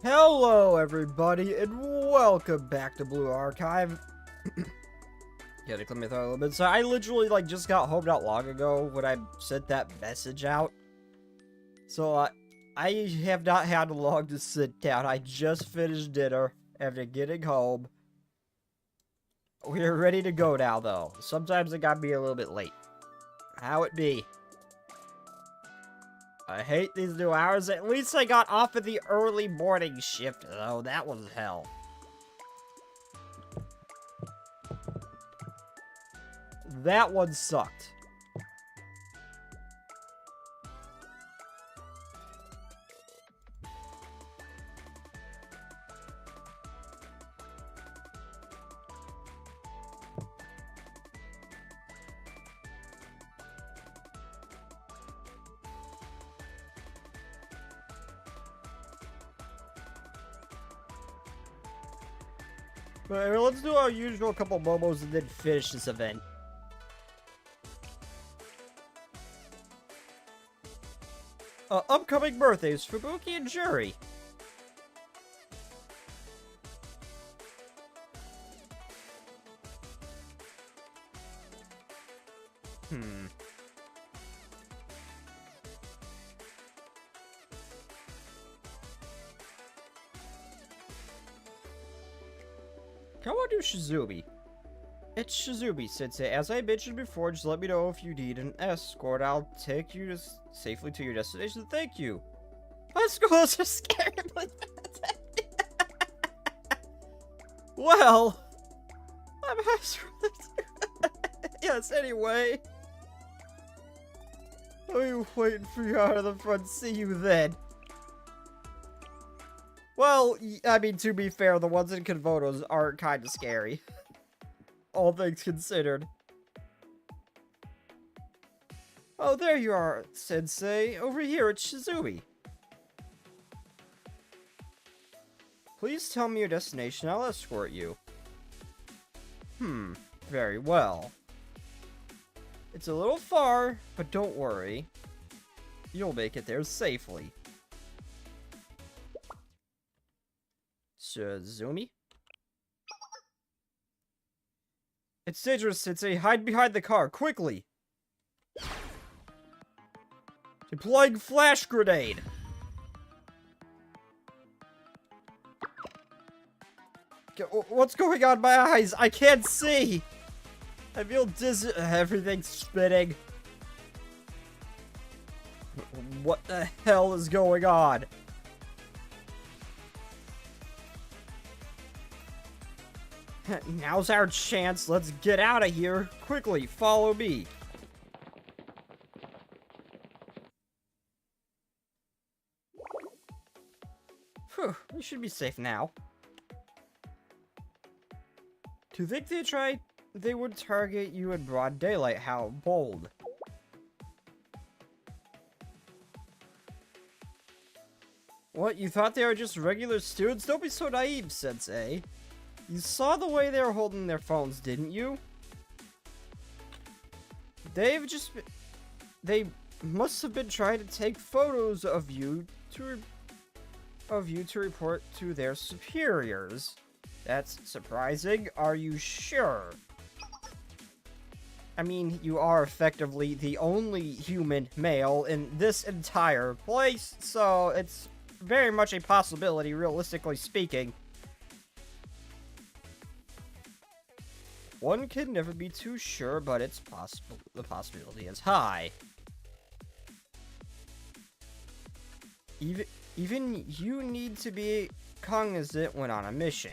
Hello everybody and welcome back to Blue Archive. Yeah, to clear my throat a little bit. So I literally just got home not long ago when I sent that message out. So I have not had long to sit down. I just finished dinner after getting home. We're ready to go now though. Sometimes it gotta be a little bit late. How it be? I hate these new hours. At least I got off of the early morning shift, though. That was hell. That one sucked. But let's do our usual couple momos and then finish this event. Upcoming birthdays for Buki and Cheery. Come on to Shizumi. It's Shizumi, Sensei. As I mentioned before, just let me know if you need an escort. I'll take you safely to your destination. Thank you. Escorts are scary. Well, I'm yes, anyway. I'm waiting for you out of the front. See you then. Well, I mean, to be fair, the ones in Convotos are kind of scary. All things considered. Oh, there you are, Sensei. Over here at Shizumi. Please tell me your destination. I'll escort you. Very well. It's a little far, but don't worry. You'll make it there safely. Shizumi? It's dangerous, Sensei. Hide behind the car, quickly! Deploying flash grenade! What's going on in my eyes? I can't see! I feel dizzy. Everything's spinning. What the hell is going on? Now's our chance. Let's get out of here. Quickly, follow me. Phew, we should be safe now. To think they would target you in broad daylight. How bold. What, you thought they were just regular students? Don't be so naive, Sensei. You saw the way they were holding their phones, didn't you? They must have been trying to take photos of you to report to their superiors. That's surprising. Are you sure? I mean, you are effectively the only human male in this entire place, so it's very much a possibility, realistically speaking. One can never be too sure, but it's possible. The possibility is high. Even you need to be cognizant when on a mission.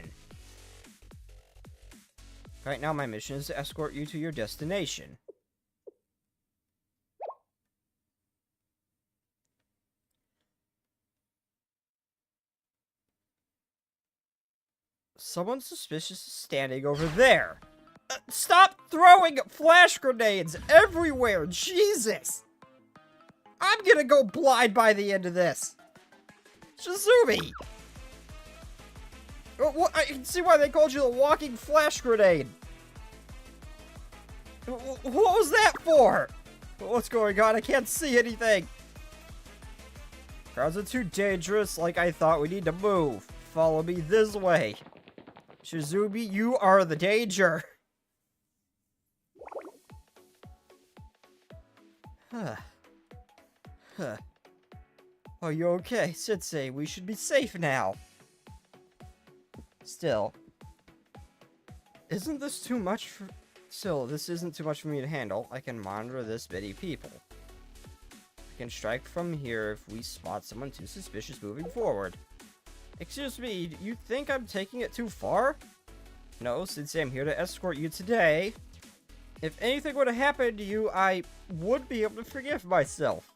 Right now, my mission is to escort you to your destination. Someone suspicious is standing over there. Stop throwing flash grenades everywhere! Jesus! I'm gonna go blind by the end of this! Shizumi! I can see why they called you the walking flash grenade! What was that for? What's going on? I can't see anything! Crowds are too dangerous, like I thought. We need to move. Follow me this way. Shizumi, you are the danger. Huh. Huh. Are you okay, Sensei? We should be safe now. Still. Isn't this too much for... Still, this isn't too much for me to handle. I can monitor this many people. I can strike from here if we spot someone too suspicious moving forward. Excuse me, you think I'm taking it too far? No, Sensei, I'm here to escort you today. If anything were to happen to you, I would be able to forgive myself.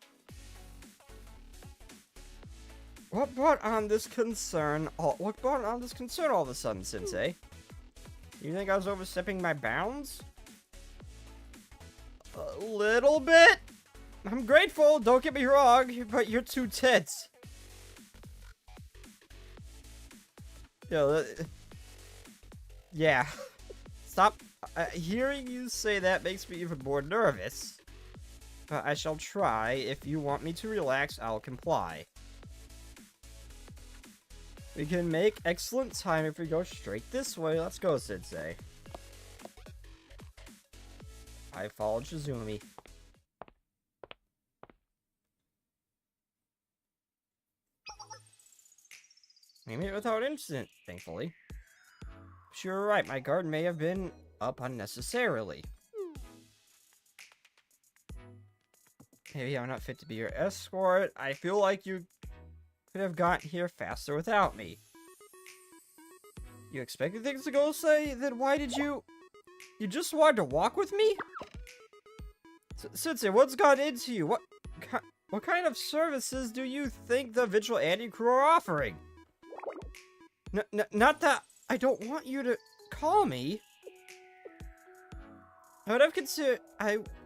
What brought on this concern all of a sudden, Sensei? You think I was overstepping my bounds? A little bit? I'm grateful, don't get me wrong, but you're too tense. Yeah. Stop. Hearing you say that makes me even more nervous. But I shall try. If you want me to relax, I'll comply. We can make excellent time if we go straight this way. Let's go, Sensei. I followed Shizumi. We made it without incident, thankfully. But you're right, my guard may have been up unnecessarily. Maybe I'm not fit to be your escort. I feel like you could have gotten here faster without me. You expected things to go say? Then why did you... You just wanted to walk with me? Sensei, what's got into you? What kind of services do you think the Vigilante crew are offering? Not that I don't want you to call me. I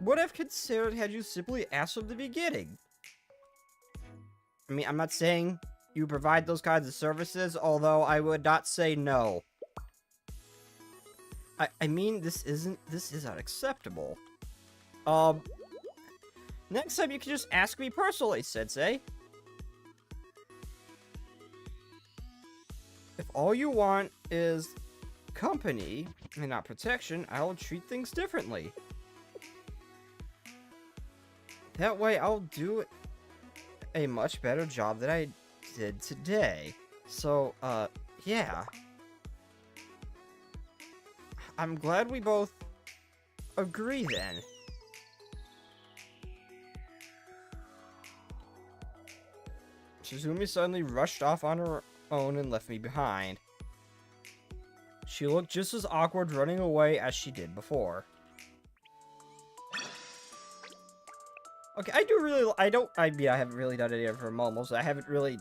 would have considered had you simply asked from the beginning. I mean, I'm not saying you provide those kinds of services, although I would not say no. I mean, this is unacceptable. Next time you can just ask me personally, Sensei. If all you want is company and not protection, I'll treat things differently. That way, I'll do a much better job than I did today. So, yeah. I'm glad we both agree then. Shizumi suddenly rushed off on her own and left me behind. She looked just as awkward running away as she did before. Okay, I haven't really done any of her momos. We haven't really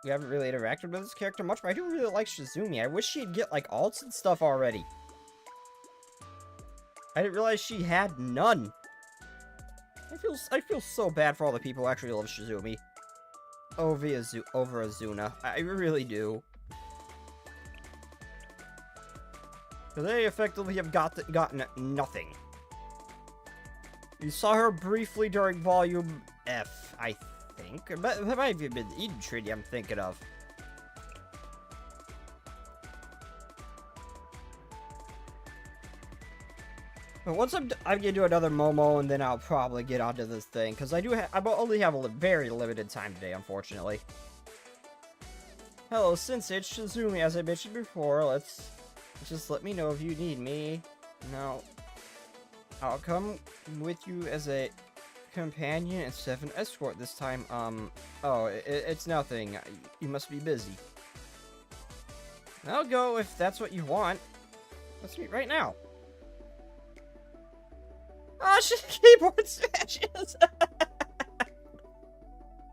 interacted with this character much, but I do really like Shizumi. I wish she'd get, like, alts and stuff already. I didn't realize she had none. I feel so bad for all the people who actually love Shizumi. Over Azuna. I really do. They effectively have gotten nothing. You saw her briefly during Volume F, I think. But that might have been the Eden Treaty I'm thinking of. But once I'm gonna do another Momo, and then I'll probably get onto this thing, because I only have a very limited time today, unfortunately. Hello, Sensei, it's Shizumi. As I mentioned before, just let me know if you need me. No, I'll come with you as a companion instead of an escort this time. Oh, it's nothing. You must be busy. I'll go if that's what you want. Let's meet right now. Oh, shit, keyboard smashes!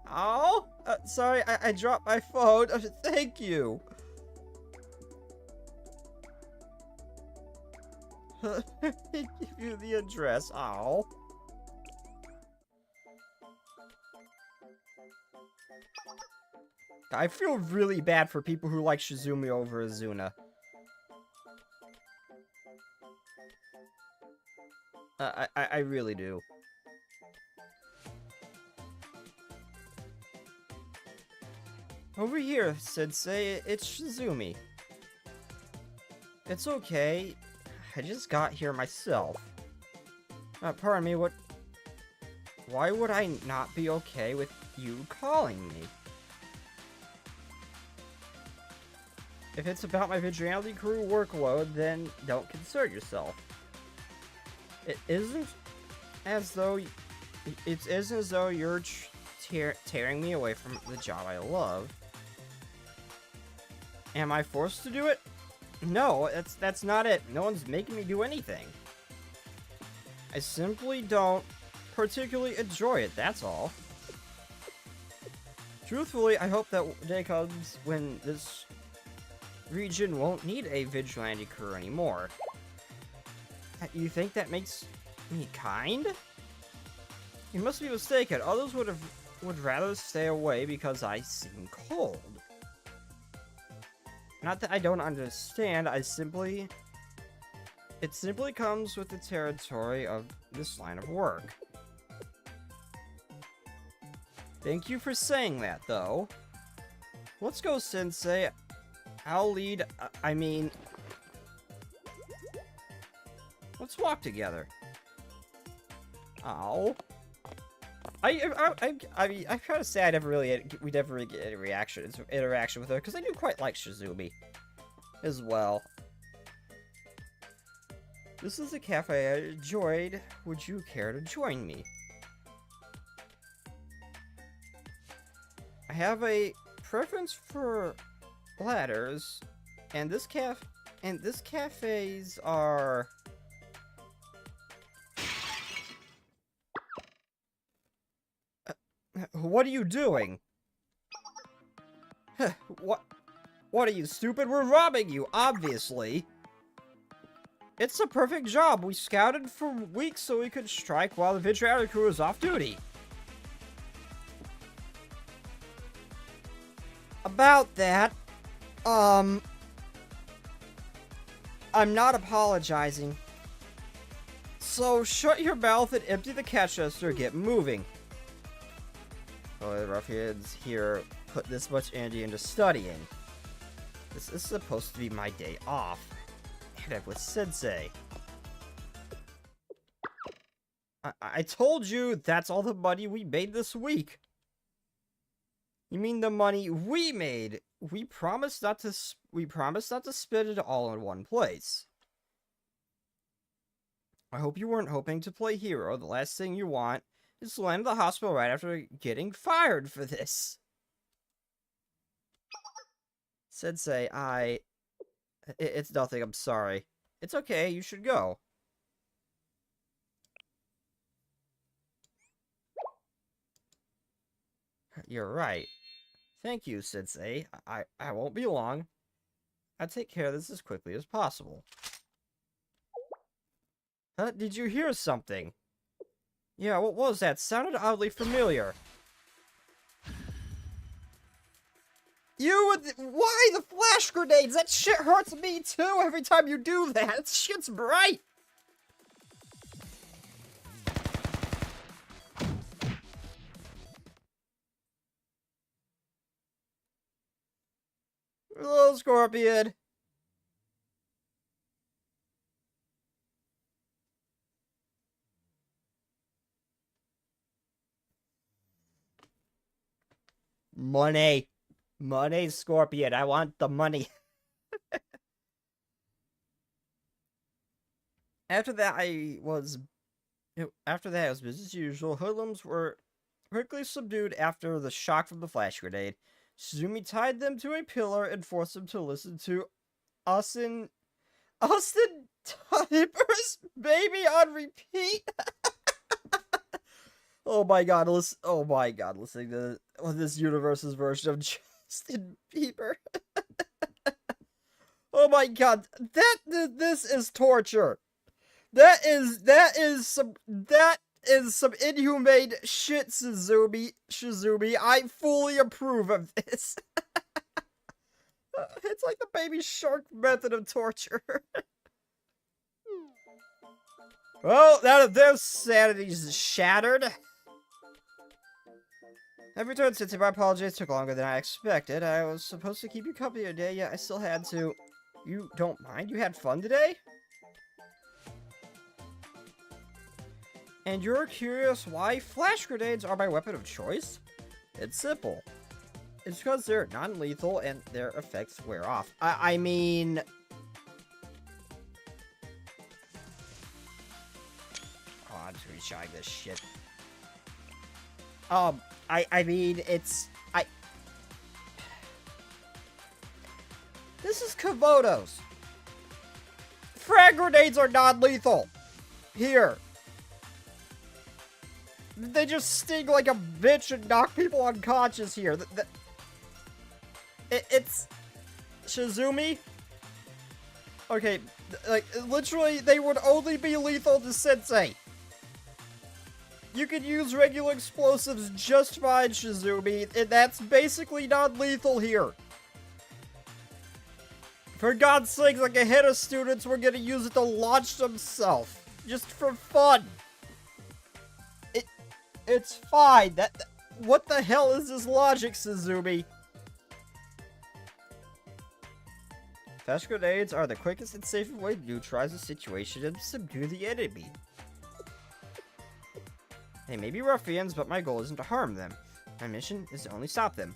Oh, sorry, I dropped my phone. Thank you. Give you the address. Oh. I feel really bad for people who like Shizumi over Azuna. I really do. Over here, Sensei, it's Shizumi. It's okay. I just got here myself. Pardon me, what? Why would I not be okay with you calling me? If it's about my vigilante crew workload, then don't concern yourself. It isn't as though you're tearing me away from the job I love. Am I forced to do it? No, that's not it. No one's making me do anything. I simply don't particularly enjoy it, that's all. Truthfully, I hope that day comes when this region won't need a vigilante crew anymore. You think that makes me kind? You must be mistaken. Others would rather stay away because I seem cold. Not that I don't understand, it simply comes with the territory of this line of work. Thank you for saying that, though. Let's go, Sensei. I'll lead, let's walk together. Ow. I'm kind of sad we never really get any interaction with her, because I do quite like Shizumi as well. This is a cafe I enjoyed. Would you care to join me? I have a preference for ladders, and this cafes are... What are you doing? What are you, stupid? We're robbing you, obviously. It's a perfect job. We scouted for weeks so we could strike while the vigilante crew is off duty. About that, I'm not apologizing. So shut your mouth and empty the cash register and get moving. Oh, the ruffians here put this much energy into studying. This is supposed to be my day off. And I'm with Sensei. I told you that's all the money we made this week. You mean the money we made? We promised not to spend it all in one place. I hope you weren't hoping to play hero. The last thing you want is to land in the hospital right after getting fired for this. Sensei, it's nothing, I'm sorry. It's okay, you should go. You're right. Thank you, Sensei. I won't be long. I'll take care of this as quickly as possible. Did you hear something? Yeah, what was that? Sounded oddly familiar. Why the flash grenades? That shit hurts me too every time you do that. That shit's bright. Hello, Scorpion. Money. Money, Scorpion. I want the money. After that, it was business as usual. Hoodlums were quickly subdued after the shock from the flash grenade. Shizumi tied them to a pillar and forced them to listen to Austin Typer's Baby on repeat. Oh my god, listening to this universe's version of Justin Bieber. Oh my god, this is torture. That is some inhumane shit, Shizumi. I fully approve of this. It's like the baby shark method of torture. Well, now that their sanity's shattered, I've returned, Sensei. My apologies, took longer than I expected. I was supposed to keep you company today, yet I still had to. You don't mind? You had fun today? And you're curious why flash grenades are my weapon of choice? It's simple. It's because they're non-lethal and their effects wear off. I mean... Oh, I'm just retrying this shit. I mean, it's... This is Komodo's. Frag grenades are non-lethal. Here. They just sting like a bitch and knock people unconscious here. It's... Shizumi? Okay, like, literally, they would only be lethal to Sensei. You could use regular explosives just fine, Shizumi, and that's basically non-lethal here. For God's sake, the Gehenna students were gonna use it to launch themselves. Just for fun. It's fine. What the hell is this logic, Shizumi? Flash grenades are the quickest and safest way to neutralize the situation and subdue the enemy. They may be ruffians, but my goal isn't to harm them. My mission is to only stop them.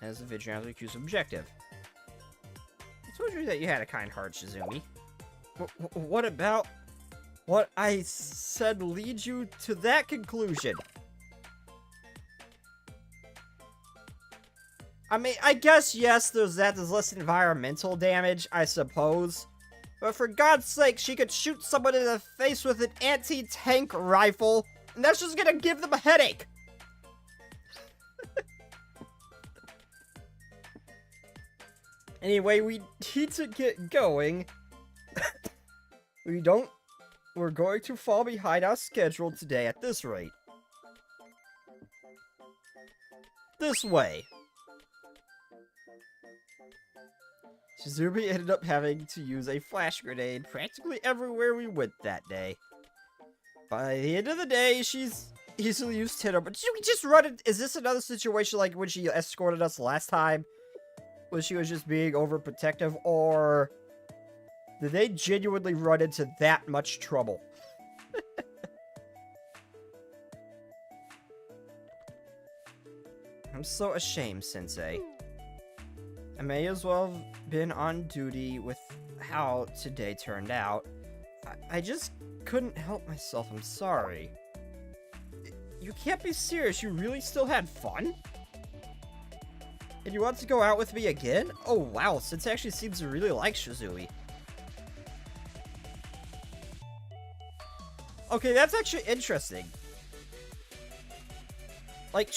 That is the vigilante accused objective. I told you that you had a kind heart, Shizumi. What about what I said leads you to that conclusion? I mean, I guess, yes, there's less environmental damage, I suppose. But for God's sake, she could shoot someone in the face with an anti-tank rifle, and that's just gonna give them a headache. Anyway, we need to get going. We're going to fall behind our schedule today at this rate. This way. Shizumi ended up having to use a flash grenade practically everywhere we went that day. By the end of the day, she's easily used Tinder, but should we just run it? Is this another situation like when she escorted us last time? When she was just being overprotective, or did they genuinely run into that much trouble? I'm so ashamed, Sensei. I may as well have been on duty with how today turned out. I just couldn't help myself, I'm sorry. You can't be serious, you really still had fun? And you want to go out with me again? Oh wow, Sensei actually seems to really like Shizumi. Okay, that's actually interesting. Like,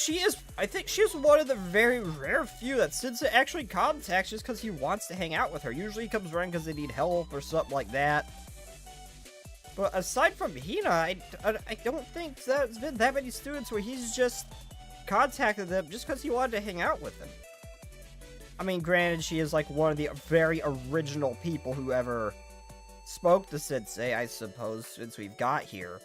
I think she's one of the very rare few that Sensei actually contacts just because he wants to hang out with her. Usually he comes around because they need help or something like that. But aside from Hina, I don't think there's been that many students where he's just contacted them just because he wanted to hang out with them. I mean, granted, she is like one of the very original people who ever spoke to Sensei, I suppose, since we've got here.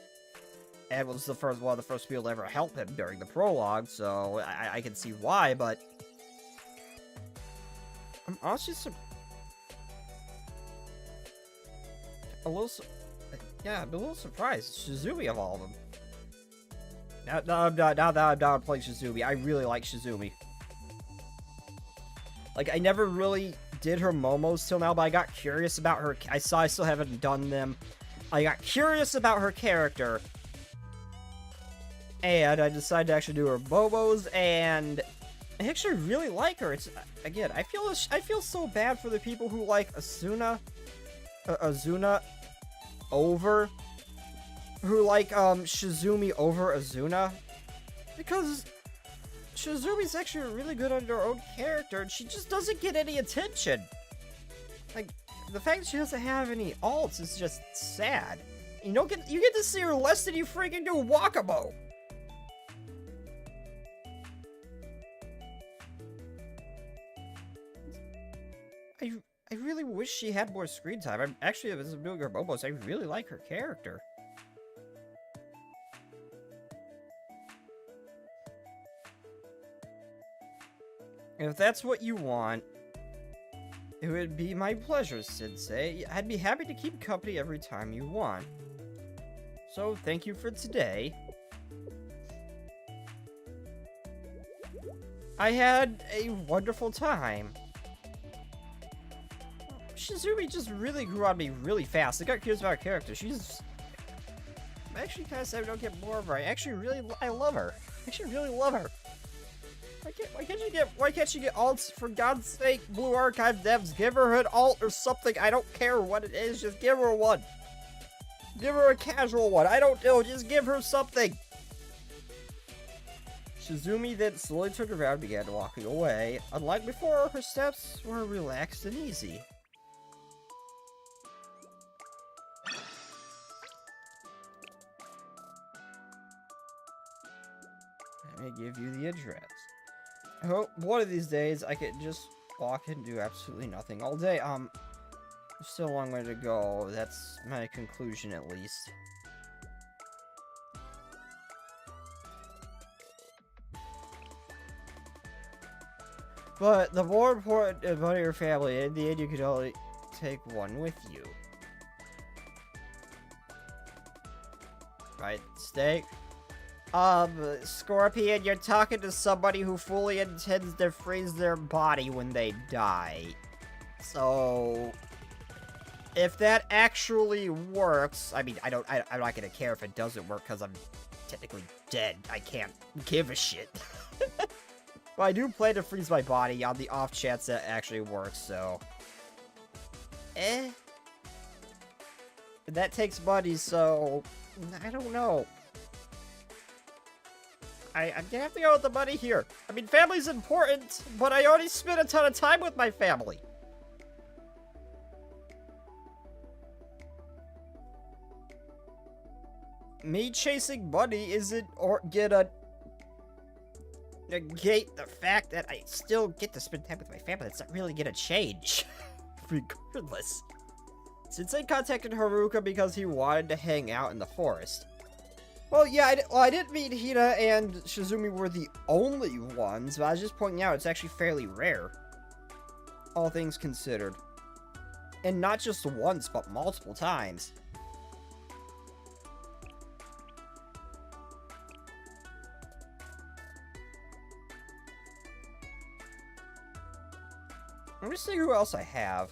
And was one of the first people to ever help him during the prologue, so I can see why, but I'm honestly I'm a little surprised. Shizumi of all of them. Now that I'm down playing Shizumi, I really like Shizumi. Like, I never really did her momos till now, but I got curious about her. I still haven't done them. I got curious about her character, and I decided to actually do her momos, and I actually really like her. It's, again, I feel so bad for the people who like Azuna over, who like Shizumi over Azuna, because Shizumi's actually really good on her own character, and she just doesn't get any attention. Like, the fact that she doesn't have any alts is just sad. You get to see her less than you freaking do Wakabo. I really wish she had more screen time. I'm actually, as I'm doing her momos, I really like her character. If that's what you want, it would be my pleasure, Sensei. I'd be happy to keep company every time you want. So, thank you for today. I had a wonderful time. Shizumi just really grew on me really fast. I got curious about her character. I'm actually kind of sad we don't get more of her. I love her. I actually really love her. Why can't she get alts, for God's sake? Blue Archive devs, give her an alt or something. I don't care what it is, just give her one. Give her a casual one. I don't know, just give her something. Shizumi then slowly turned around and began walking away. Unlike before, her steps were relaxed and easy. Let me give you the address. I hope one of these days I could just walk and do absolutely nothing all day. Still a long way to go. That's my conclusion, at least. But the more important about your family, in the end, you could only take one with you. Right, Steak? Scorpion, you're talking to somebody who fully intends to freeze their body when they die. So, if that actually works, I mean, I'm not gonna care if it doesn't work because I'm technically dead. I can't give a shit. But I do plan to freeze my body on the off chance that actually works, so. That takes money, so I don't know. I'm gonna have to go with the money here. I mean, family's important, but I already spent a ton of time with my family. Me chasing money isn't gonna negate the fact that I still get to spend time with my family. That's not really gonna change. Regardless. Since I contacted Haruka because he wanted to hang out in the forest. Well, yeah, I didn't mean Hina and Shizumi were the only ones, but I was just pointing out it's actually fairly rare. All things considered. And not just once, but multiple times. Let me see who else I have.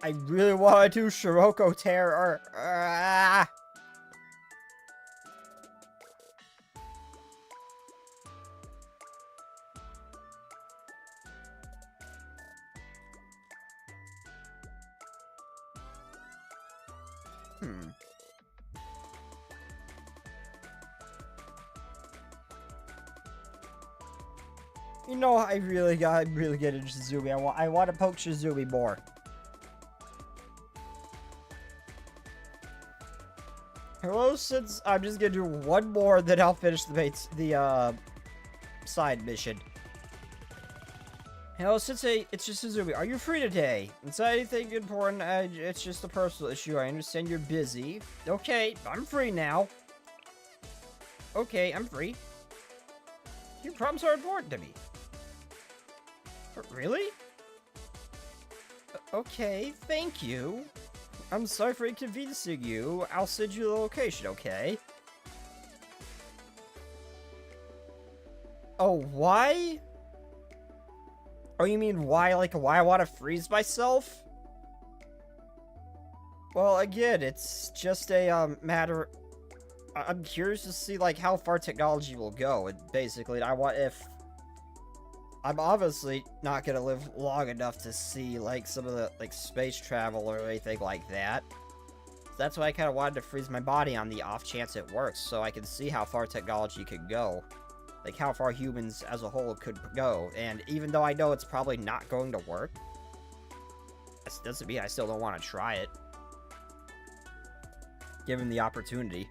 I really want to do Shiroko Terror. You know, I'm really getting Shizumi. I want to poke Shizumi more. Hello, since I'm just gonna do one more, then I'll finish the side mission. Hello, Sensei, it's just Shizumi. Are you free today? Is that anything important? It's just a personal issue. I understand you're busy. Okay, I'm free now. Okay, I'm free. Your problems are important to me. Really? Okay, thank you. I'm sorry for inconveniencing you. I'll send you the location, okay? Oh, why? Oh, you mean why, like, why I want to freeze myself? Well, again, it's just a, matter... I'm curious to see, like, how far technology will go, and basically, I'm obviously not gonna live long enough to see, like, some of the, like, space travel or anything like that. That's why I kind of wanted to freeze my body on the off chance it works, so I can see how far technology could go. Like, how far humans as a whole could go. And even though I know it's probably not going to work, that doesn't mean I still don't want to try it. Given the opportunity.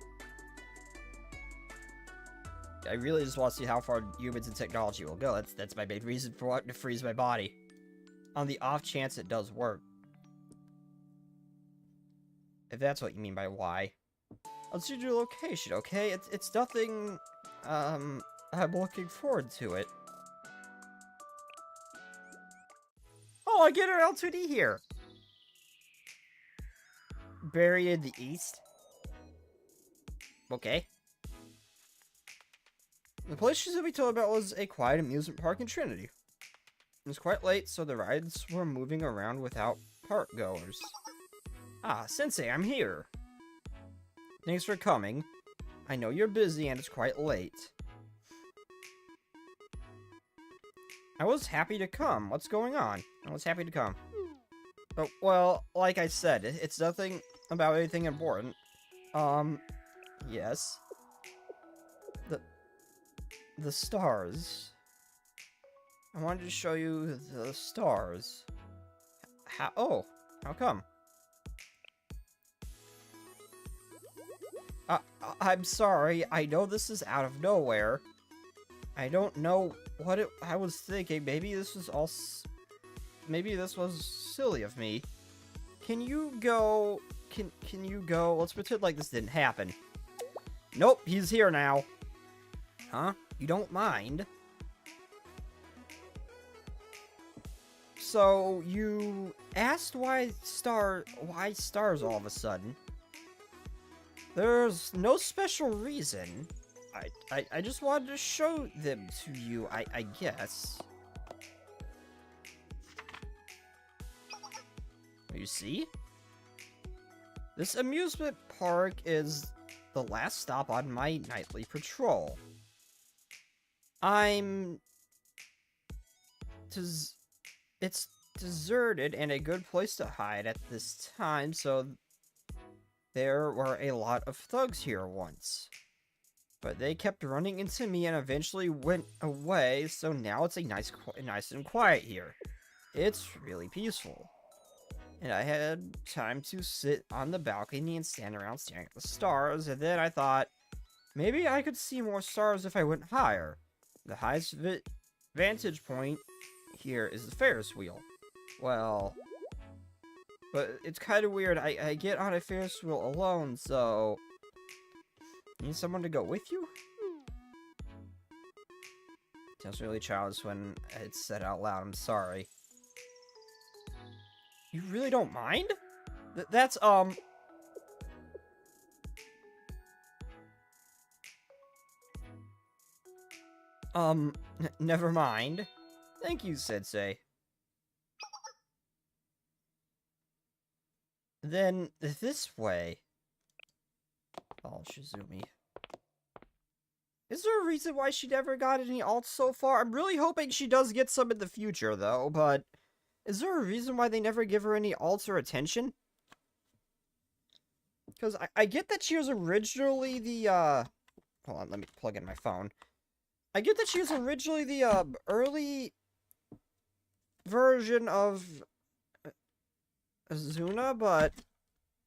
I really just want to see how far humans and technology will go. That's my main reason for wanting to freeze my body. On the off chance it does work. If that's what you mean by why. I'll see your location, okay? It's nothing, I'm looking forward to it. Oh, I get an L2D here! Buried in the east? Okay. The place she's to be told about was a quiet amusement park in Trinity. It was quite late, so the rides were moving around without park goers. Ah, Sensei, I'm here. Thanks for coming. I know you're busy and it's quite late. I was happy to come. What's going on? I was happy to come. Oh, well, like I said, it's nothing about anything important. Yes. The stars. I wanted to show you the stars. How come? I'm sorry, I know this is out of nowhere. I don't know what I was thinking. Maybe this was silly of me. Can you go? Can you go? Let's pretend like this didn't happen. Nope, he's here now. Huh? You don't mind? So, you asked why stars all of a sudden? There's no special reason. I just wanted to show them to you, I guess. You see? This amusement park is the last stop on my nightly patrol. It's deserted and a good place to hide at this time, so there were a lot of thugs here once. But they kept running into me and eventually went away, so now it's nice and quiet here. It's really peaceful. And I had time to sit on the balcony and stand around staring at the stars, and then I thought, maybe I could see more stars if I went higher. The highest vantage point here is the Ferris wheel. Well, but it's kind of weird. I get on a Ferris wheel alone, so... Need someone to go with you? Sounds really childish when it's said out loud. I'm sorry. You really don't mind? That's, never mind. Thank you, Sensei. Then, this way. Oh, Shizumi. Is there a reason why she never got any alts so far? I'm really hoping she does get some in the future, though, but... Is there a reason why they never give her any alts or attention? Because I get that she was originally the, Hold on, let me plug in my phone. I get that she was originally the, early version of Azuna, but...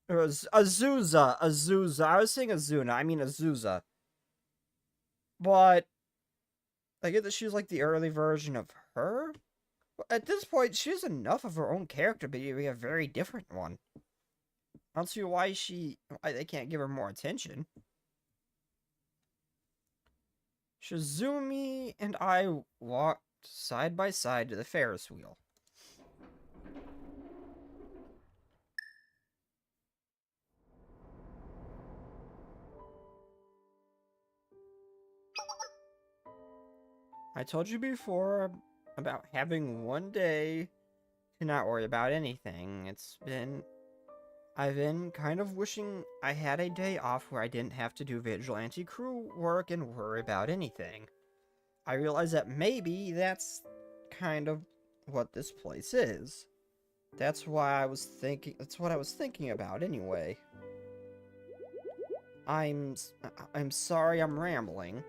Or Azusa. I was saying Azuna, I mean Azusa. But... I get that she was like the early version of her? At this point, she has enough of her own character to be a very different one. I don't see why they can't give her more attention. Shizumi and I walked side by side to the Ferris wheel. I told you before about having one day to not worry about anything. I've been kind of wishing I had a day off where I didn't have to do vigilante crew work and worry about anything. I realize that maybe that's kind of what this place is. That's what I was thinking about anyway. I'm sorry I'm rambling.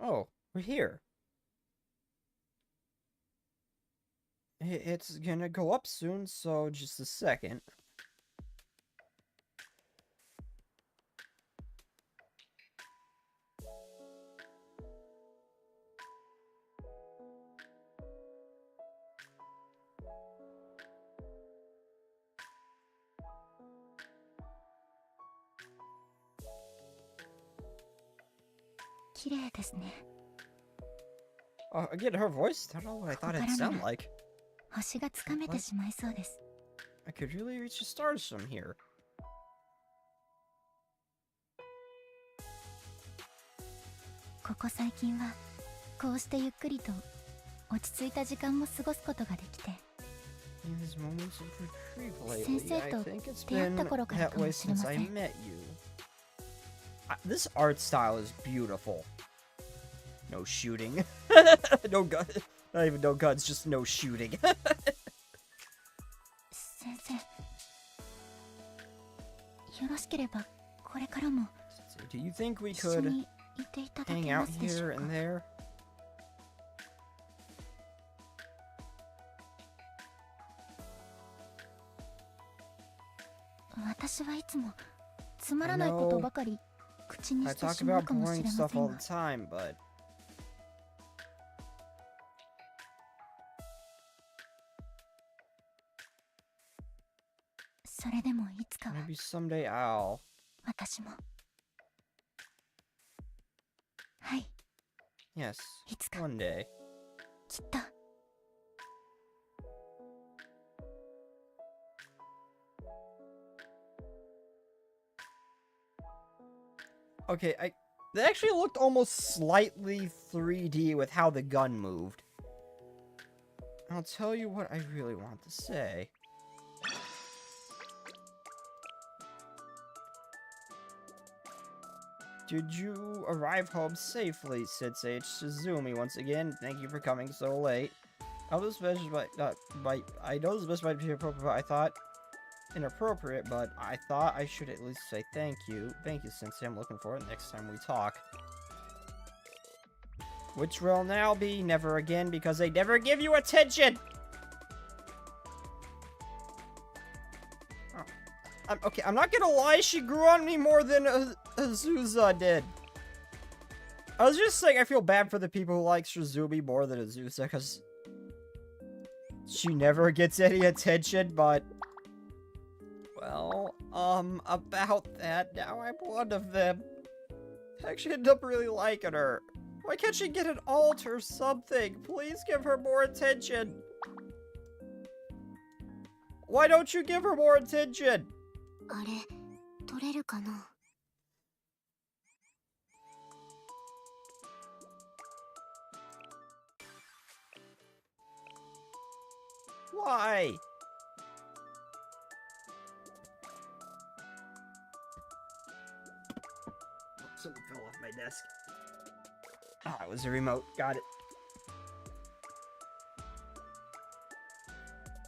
Oh, we're here. It's gonna go up soon, so just a second. 綺麗ですね。 again, her voice, I don't know what I thought it'd sound like. 星がつかめてしまいそうです。 I could really reach the stars from here. ここ最近はこうしてゆっくりと落ち着いた時間も過ごすことができて、 These moments of reprieve 先 lately, 生 I と think it's 出会っ been た頃から that か way もしれ since ま I せん。 met you. This art style is beautiful. No shooting. No gun. Not even no guns, just no shooting. 先生、よろしければこれからも Do you think we 一緒 could にいていただ hang けま out すでしょ here うか。 and there? 私はいつもつまらないことばかり口に I して talk しまう about かもし boring れま stuff せん all が、 the time, but それでもいつかは maybe someday I'll. 私も、はい、 Yes, いつか one day. きっと。 Okay, that actually looked almost slightly 3D with how the gun moved. I'll tell you what I really want to say. Did you arrive home safely, Sensei Shizumi? Once again, thank you for coming so late. I know this message might be appropriate, but I thought inappropriate, but I thought I should at least say thank you. Thank you, Sensei. I'm looking forward to next time we talk. Which will now be never again, because they never give you attention! Okay, I'm not gonna lie, she grew on me more than Azusa did. I was just saying I feel bad for the people who like Shizumi more than Azusa, because she never gets any attention, but... Well, about that, now I'm one of them. I actually end up really liking her. Why can't she get an alt or something? Please give her more attention. Why don't you give her more attention? あれ、取れるかな。 Why? Something fell off my desk. Ah, it was a remote. Got it.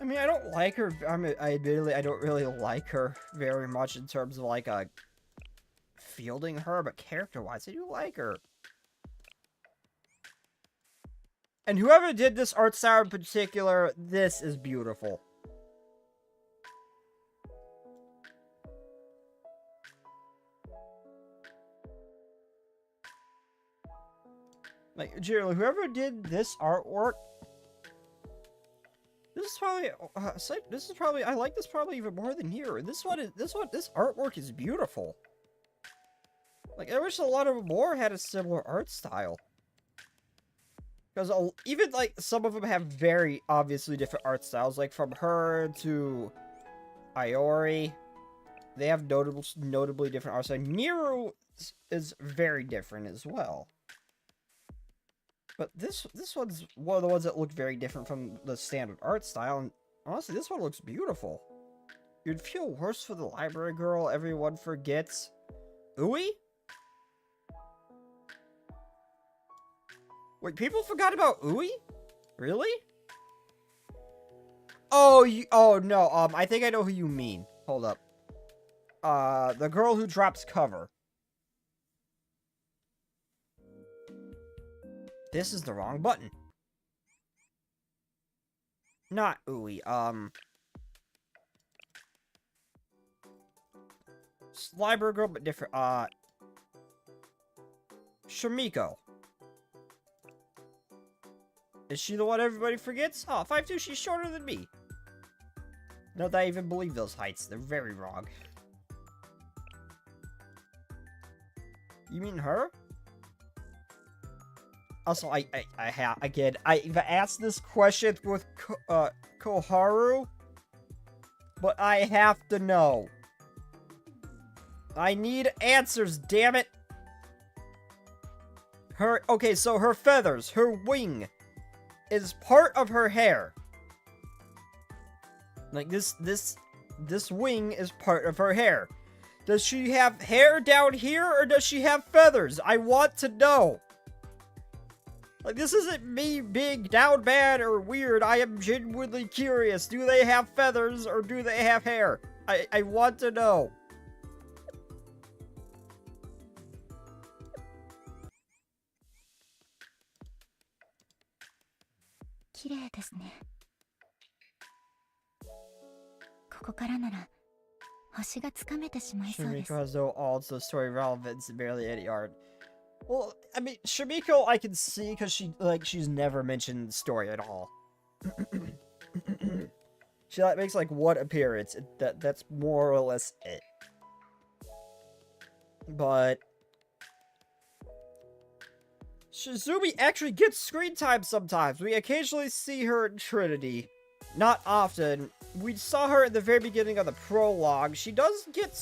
I mean, I don't like her. I admittedly, I don't really like her very much in terms of, like, fielding her, but character-wise, I do like her. And whoever did this art style in particular, this is beautiful. Like, generally, whoever did this artwork, this is probably, I like this probably even more than here. This artwork is beautiful. Like, I wish a lot of more had a similar art style. Because even, like, some of them have very obviously different art styles. Like, from her to Iori, they have notably different art styles. Miru is very different as well. But this one's one of the ones that look very different from the standard art style. And honestly, this one looks beautiful. You'd feel worse for the library girl everyone forgets. Ui? Wait, people forgot about Ui? Really? Oh, no, I think I know who you mean. Hold up. The girl who drops cover. This is the wrong button. Not Ui, Library girl, but different, Shamiko. Is she the one everybody forgets? Oh, 5'2", she's shorter than me. Not that I even believe those heights. They're very wrong. You mean her? Also, I've asked this question with Koharu, but I have to know. I need answers, damn it. Okay, so her feathers, her wing, is part of her hair. Like, this wing is part of her hair. Does she have hair down here, or does she have feathers? I want to know. Like, this isn't me being down bad or weird. I am genuinely curious. Do they have feathers, or do they have hair? I want to know. Shimiko has no also story relevance and barely any art. Well, I mean, Shimiko I can see because she's never mentioned the story at all. She makes like one appearance. That's more or less it. But Shizumi actually gets screen time sometimes. We occasionally see her in Trinity. Not often. We saw her at the very beginning of the prologue. She does get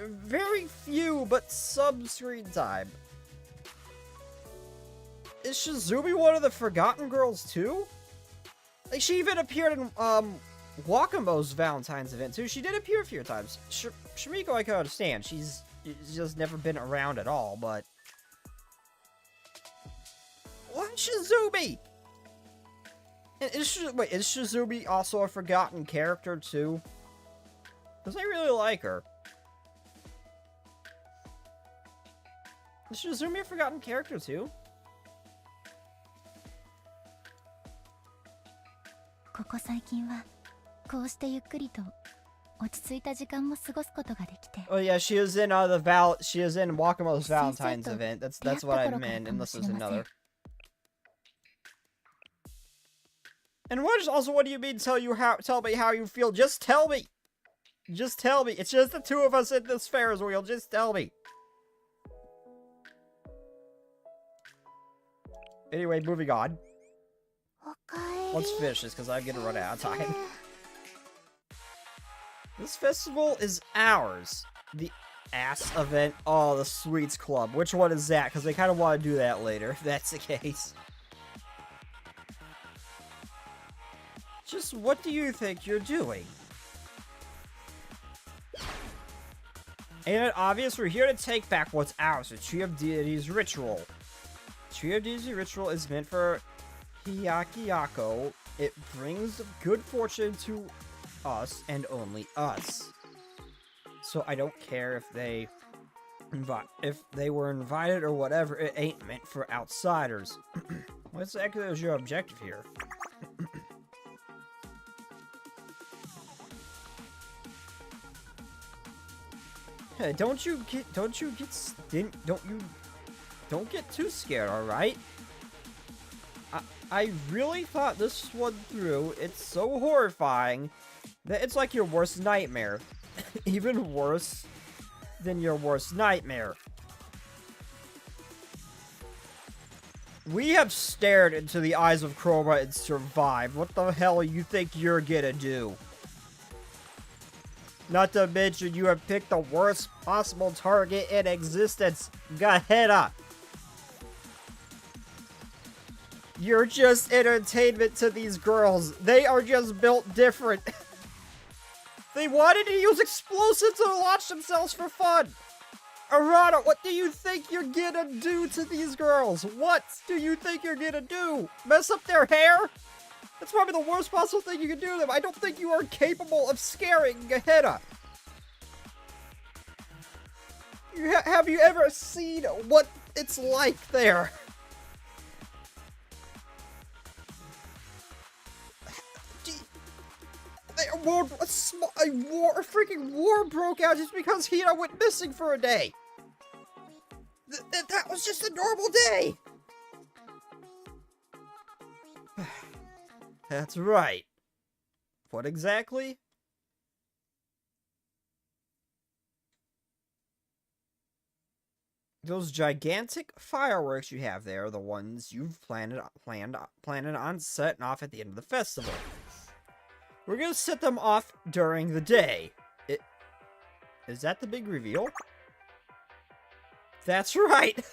very few, but some screen time. Is Shizumi one of the Forgotten Girls too? Like, she even appeared in Wakamo's Valentine's event too. She did appear a few times. Shimiko I can understand. She's just never been around at all, but... What Shizumi? And is Shizumi also a forgotten character too? Because I really like her. Is Shizumi a forgotten character too? Oh yeah, she is in Wakamo's Valentine's event. That's what I meant, unless there's another. And what do you mean tell me how you feel? Just tell me. Just tell me. It's just the two of us in this Ferris wheel. Just tell me. Anyway, moving on. Let's finish this because I'm gonna run out of time. This festival is ours. The ass event. Oh, the Sweets Club. Which one is that? Because I kind of want to do that later, if that's the case. Just what do you think you're doing? Ain't it obvious? We're here to take back what's ours, the Tree of Deities ritual. The Tree of Deities ritual is meant for Hyakkiyako. It brings good fortune to us and only us. So I don't care if they were invited or whatever, it ain't meant for outsiders. What exactly is your objective here? Hey, don't get too scared, alright? I really thought this one through. It's so horrifying that it's like your worst nightmare. Even worse than your worst nightmare. We have stared into the eyes of Chroma and survived. What the hell you think you're gonna do? Not to mention you have picked the worst possible target in existence, Gehenna. You're just entertainment to these girls. They are just built different. They wanted to use explosives to launch themselves for fun. Arata, what do you think you're gonna do to these girls? What do you think you're gonna do? Mess up their hair? That's probably the worst possible thing you can do to them. I don't think you are capable of scaring Gehenna. Have you ever seen what it's like there? A freaking war broke out just because Hina went missing for a day. That was just a normal day. That's right. What exactly? Those gigantic fireworks you have there are the ones you've planned on setting off at the end of the festival. We're gonna set them off during the day. Is that the big reveal? That's right!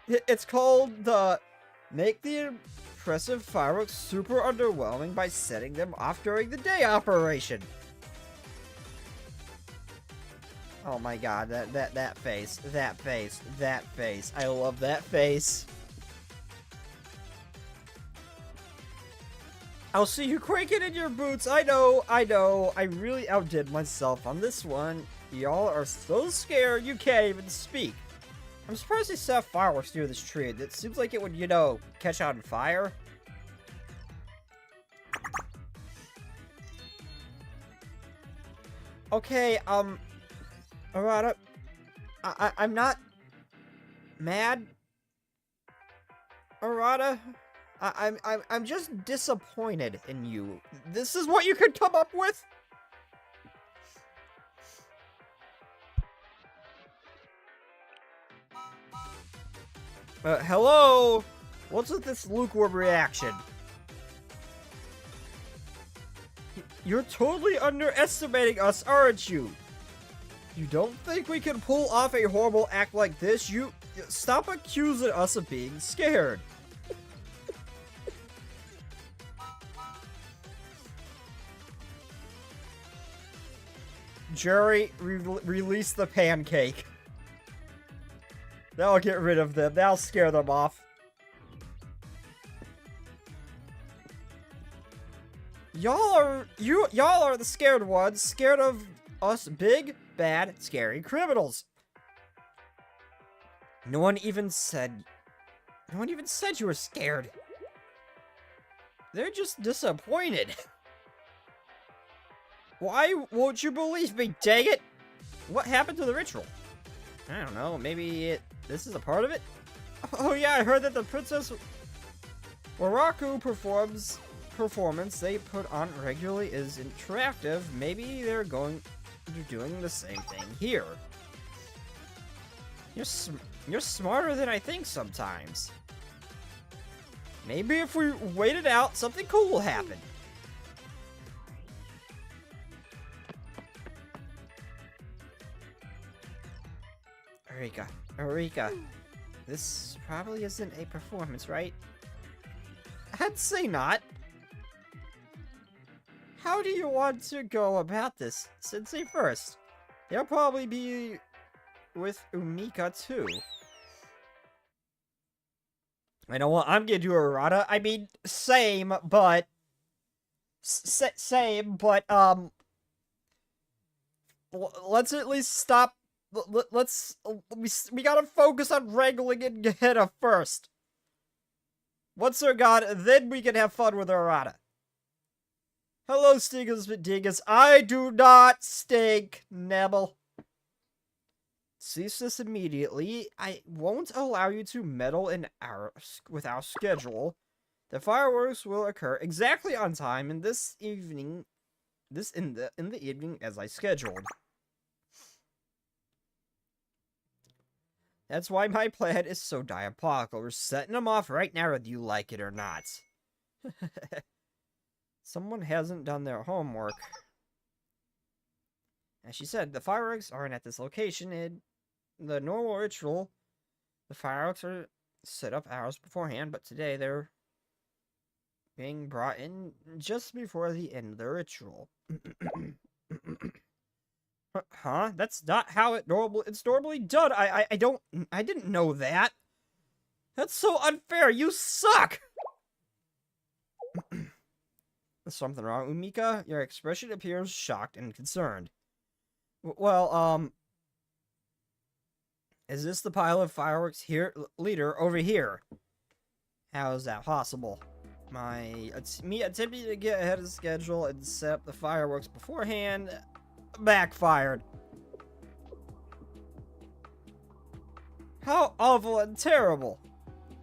It's called the Make the Impressive Fireworks Super Underwhelming by Setting Them Off During the Day operation. Oh my god, that face. I love that face. I'll see you quaking in your boots. I know. I really outdid myself on this one. Y'all are so scared you can't even speak. I'm surprised they set fireworks near this tree. It seems like it would, you know, catch on fire. Okay, Arata, I'm not mad. Arata, I'm just disappointed in you. This is what you could come up with? Hello? What's with this lukewarm reaction? You're totally underestimating us, aren't you? You don't think we can pull off a horrible act like this? You stop accusing us of being scared. Jerry, release the pancake. That'll get rid of them. That'll scare them off. Y'all are the scared ones, scared of us big, bad, scary criminals. No one even said you were scared. They're just disappointed. Why won't you believe me, dang it? What happened to the ritual? I don't know, maybe this is a part of it? Oh yeah, I heard that the Princess Waraku performance they put on regularly is interactive. Maybe they're doing the same thing here. You're smarter than I think sometimes. Maybe if we wait it out, something cool will happen. Eureka, this probably isn't a performance, right? I'd say not. How do you want to go about this, Sensei first? They'll probably be with Umika too. I know what I'm gonna do, Arata. I mean, same, but let's at least stop. We gotta focus on wrangling in Gehenna first. Once they're gone, then we can have fun with Arata. Hello, Stingus Dingus. I do not stink, Nebel. Cease this immediately. I won't allow you to meddle with our schedule. The fireworks will occur exactly on time in the evening as I scheduled. That's why my plan is so diabolical. We're setting them off right now whether you like it or not. Someone hasn't done their homework. As she said, the fireworks aren't at this location. In the normal ritual, the fireworks are set up hours beforehand, but today they're being brought in just before the end of the ritual. Huh? That's not how it's normally done. I didn't know that. That's so unfair. You suck. Is something wrong, Umika? Your expression appears shocked and concerned. Well, is this the pile of fireworks leader over here? How is that possible? Me attempting to get ahead of the schedule and set up the fireworks beforehand backfired. How awful and terrible.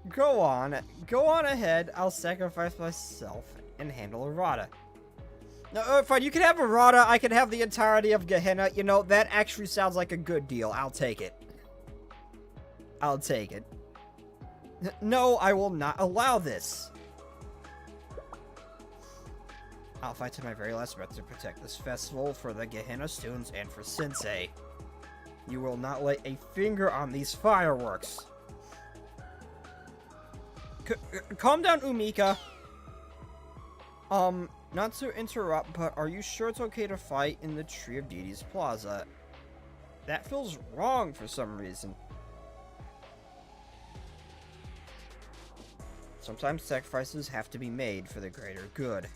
Go on ahead. I'll sacrifice myself and handle Arata. No, fine, you can have Arata, I can have the entirety of Gehenna. You know, that actually sounds like a good deal. I'll take it. I'll take it. No, I will not allow this. I'll fight to my very last breath to protect this festival for the Gehenna students and for Sensei. You will not lay a finger on these fireworks. Calm down, Umika. Not to interrupt, but are you sure it's okay to fight in the Tree of Deities Plaza? That feels wrong for some reason. Sometimes sacrifices have to be made for the greater good.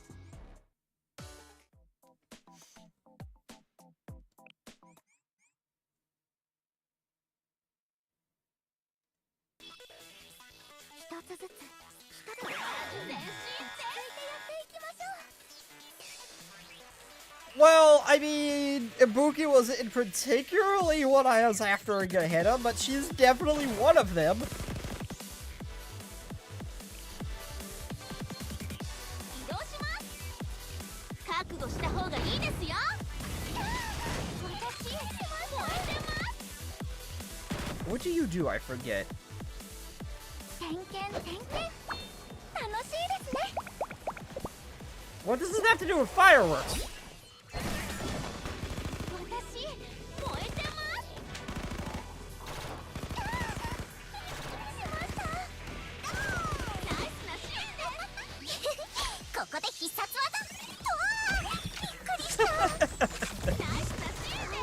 Well, I mean, Ibuki wasn't particularly what I was after in Gehenna, but she's definitely one of them. What do you do? I forget. What does this have to do with fireworks?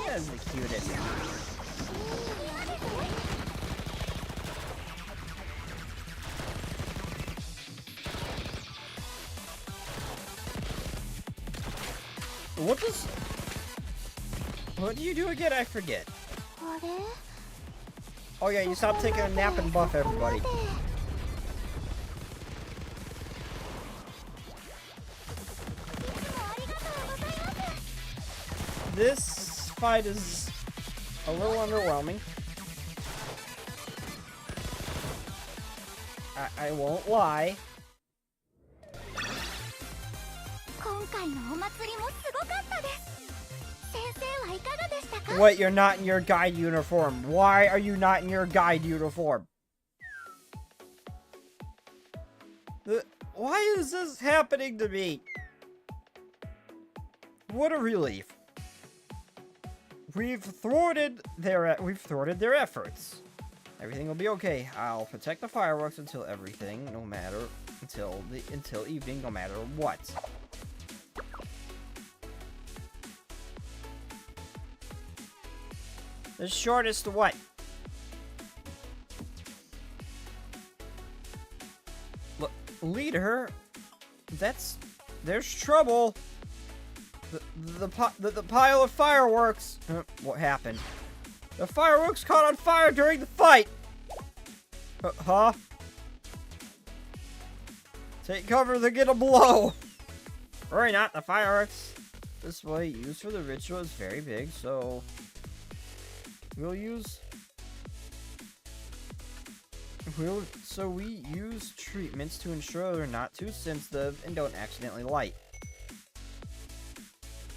That's the cutest. What do you do again? I forget. Oh yeah, you stop taking a nap and buff everybody. This fight is a little underwhelming. I won't lie. Wait, you're not in your guide uniform. Why are you not in your guide uniform? Why is this happening to me? What a relief. We've thwarted their efforts. Everything will be okay. I'll protect the fireworks until evening, no matter what. The shortest what? Leader, there's trouble. The pile of fireworks. What happened? The fireworks caught on fire during the fight. Huh? Take cover, they're gonna blow. Worry not, the fireworks display used for the ritual is very big, so we use treatments to ensure they're not too sensitive and don't accidentally light.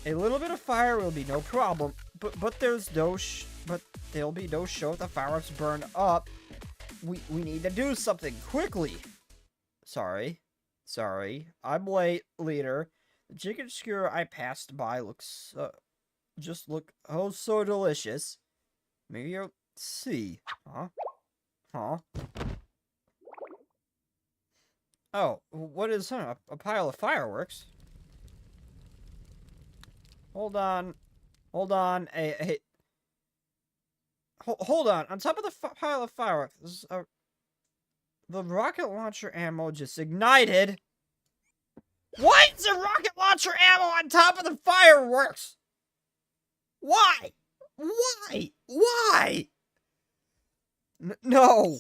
A little bit of fire will be no problem, but there'll be no show if the fireworks burn up. We need to do something quickly. Sorry, I'm late, leader. The chicken skewer I passed by looks oh so delicious. Maybe you'll see. Huh? Oh, what is a pile of fireworks? Hold on. Hold on. Hold on. On top of the pile of fireworks, the rocket launcher ammo just ignited. Why is there rocket launcher ammo on top of the fireworks? Why? No.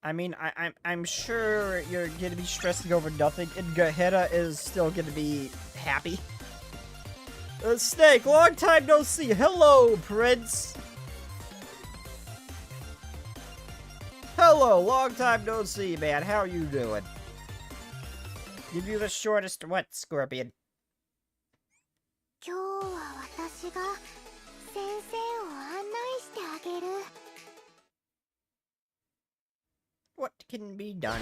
I mean, I'm sure you're gonna be stressing over nothing, and Gehenna is still gonna be happy. Snake, long time no see. Hello, Prince. Hello, long time no see, man. How you doing? Give you the shortest what, Scorpion? 今日は私が先生を案内してあげる。What can be done?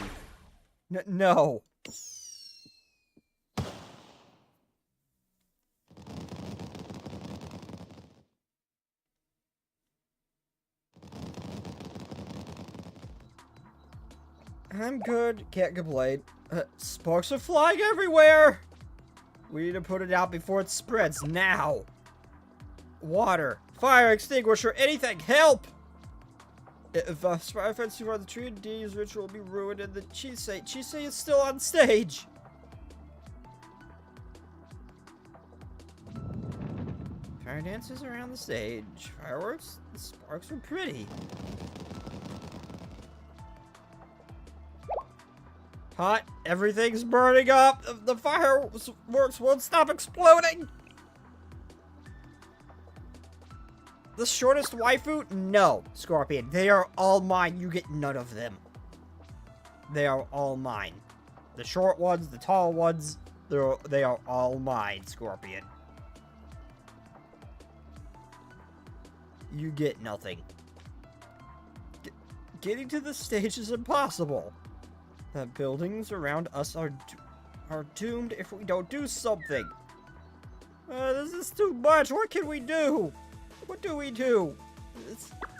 No. I'm good. Can't complain. Sparks are flying everywhere! We need to put it out before it spreads, now! Water, fire extinguisher, anything, help! If Spire fence too far the tree, D's ritual will be ruined and the Chisei is still on stage! Fire dances around the stage. Fireworks? The sparks were pretty. Hot, everything's burning up! The fireworks won't stop exploding! The shortest waifu? No, Scorpion. They are all mine. You get none of them. They are all mine. The short ones, the tall ones, they are all mine, Scorpion. You get nothing. Getting to the stage is impossible. The buildings around us are doomed if we don't do something. This is too much. What can we do? What do we do?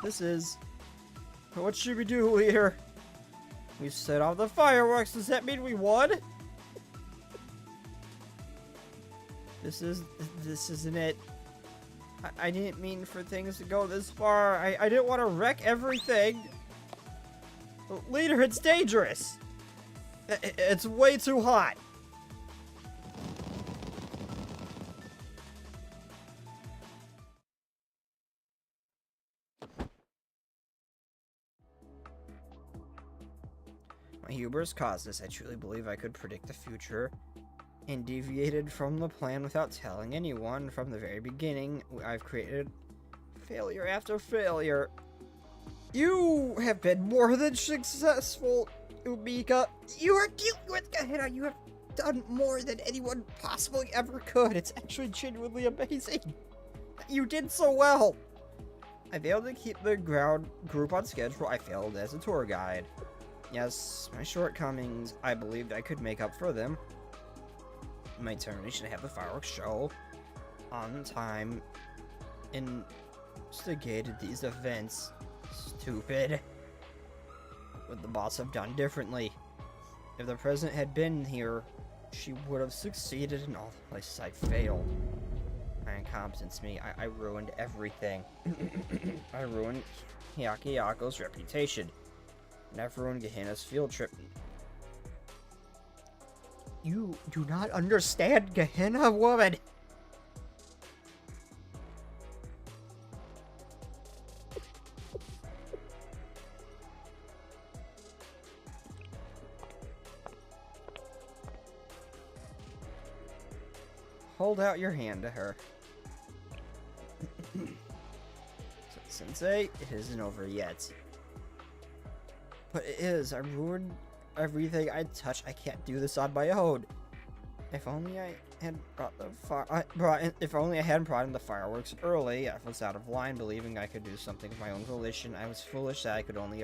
This is... What should we do here? We set off the fireworks. Does that mean we won? This isn't it. I didn't mean for things to go this far. I didn't want to wreck everything. Leader, it's dangerous. It's way too hot. My hubris caused this. I truly believe I could predict the future and deviated from the plan without telling anyone. From the very beginning, I've created failure after failure. You have been more than successful, Umika. You are cute with Gehenna. You have done more than anyone possibly ever could. It's actually genuinely amazing. You did so well. I failed to keep the ground group on schedule. I failed as a tour guide. Yes, my shortcomings, I believed I could make up for them. My determination to have the fireworks show on time instigated these events. Stupid. What would the boss have done differently? If the president had been here, she would have succeeded in all the places I failed. My incompetence, I ruined everything. I ruined Hyakkiyako's reputation. And I've ruined Gehenna's field trip. You do not understand, Gehenna, woman! Hold out your hand to her. Sensei, it isn't over yet. But it is. I ruined everything I touched. I can't do this on my own. If only I had if only I hadn't brought in the fireworks early. I was out of line, believing I could do something of my own volition. I was foolish that I could only.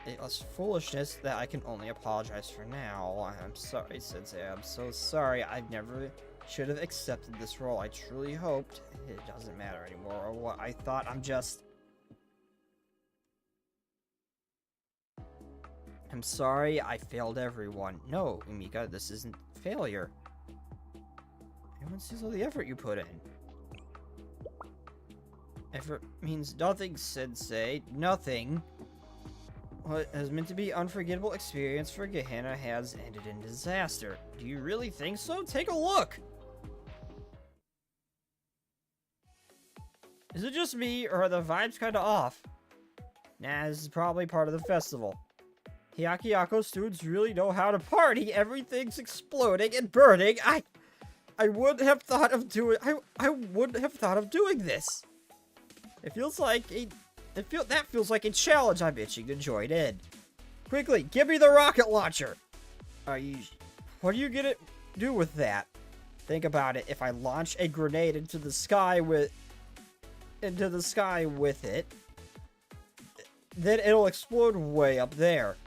It was foolishness that I can only apologize for now. I'm sorry, Sensei. I'm so sorry. I never should have accepted this role. I truly hoped. It doesn't matter anymore. Or what I thought. I'm sorry, I failed everyone. No, Umika, this isn't failure. Everyone sees all the effort you put in. Effort means nothing, Sensei. Nothing. What has meant to be unforgettable experience for Gehenna has ended in disaster. Do you really think so? Take a look! Is it just me, or are the vibes kinda off? Nah, this is probably part of the festival. Hyakkiyako students really know how to party. Everything's exploding and burning. I wouldn't have thought of doing. I wouldn't have thought of doing this. It feels like a That feels like a challenge I'm itching to join in. Quickly, give me the rocket launcher! What are you gonna do with that? Think about it. If I launch a grenade into the sky with it, then it'll explode way up there.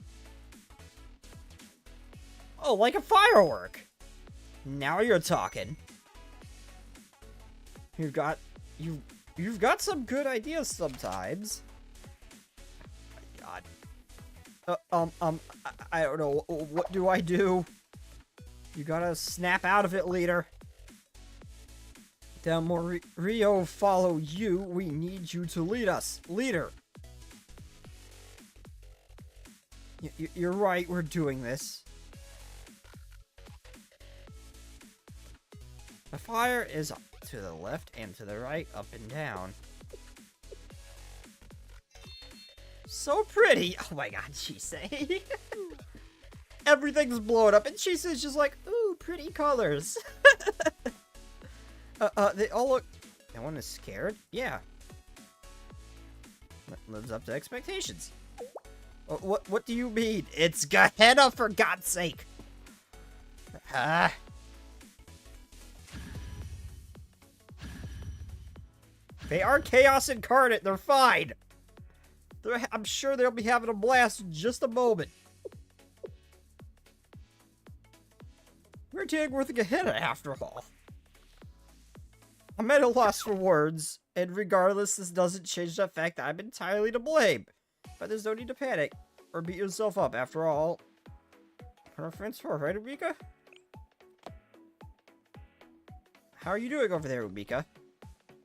Oh, like a firework! Now you're talking. You've got some good ideas sometimes. Oh my God. I don't know. What do I do? You gotta snap out of it, leader. Then Rio follow you. We need you to lead us, leader. You're right. We're doing this. The fire is to the left and to the right, up and down. So pretty! Oh my God, Chisei. Everything's blown up, and Chisei's just like, ooh, pretty colors. They all look... No one is scared? Yeah. Lives up to expectations. What do you mean? It's Gehenna, for God's sake! They are chaos incarnate. They're fine. I'm sure they'll be having a blast in just a moment. We're dealing with Gehenna after all. I'm at a loss for words, and regardless, this doesn't change the fact that I'm entirely to blame. But there's no need to panic or beat yourself up. After all, her friends for right, Umika? How are you doing over there, Umika?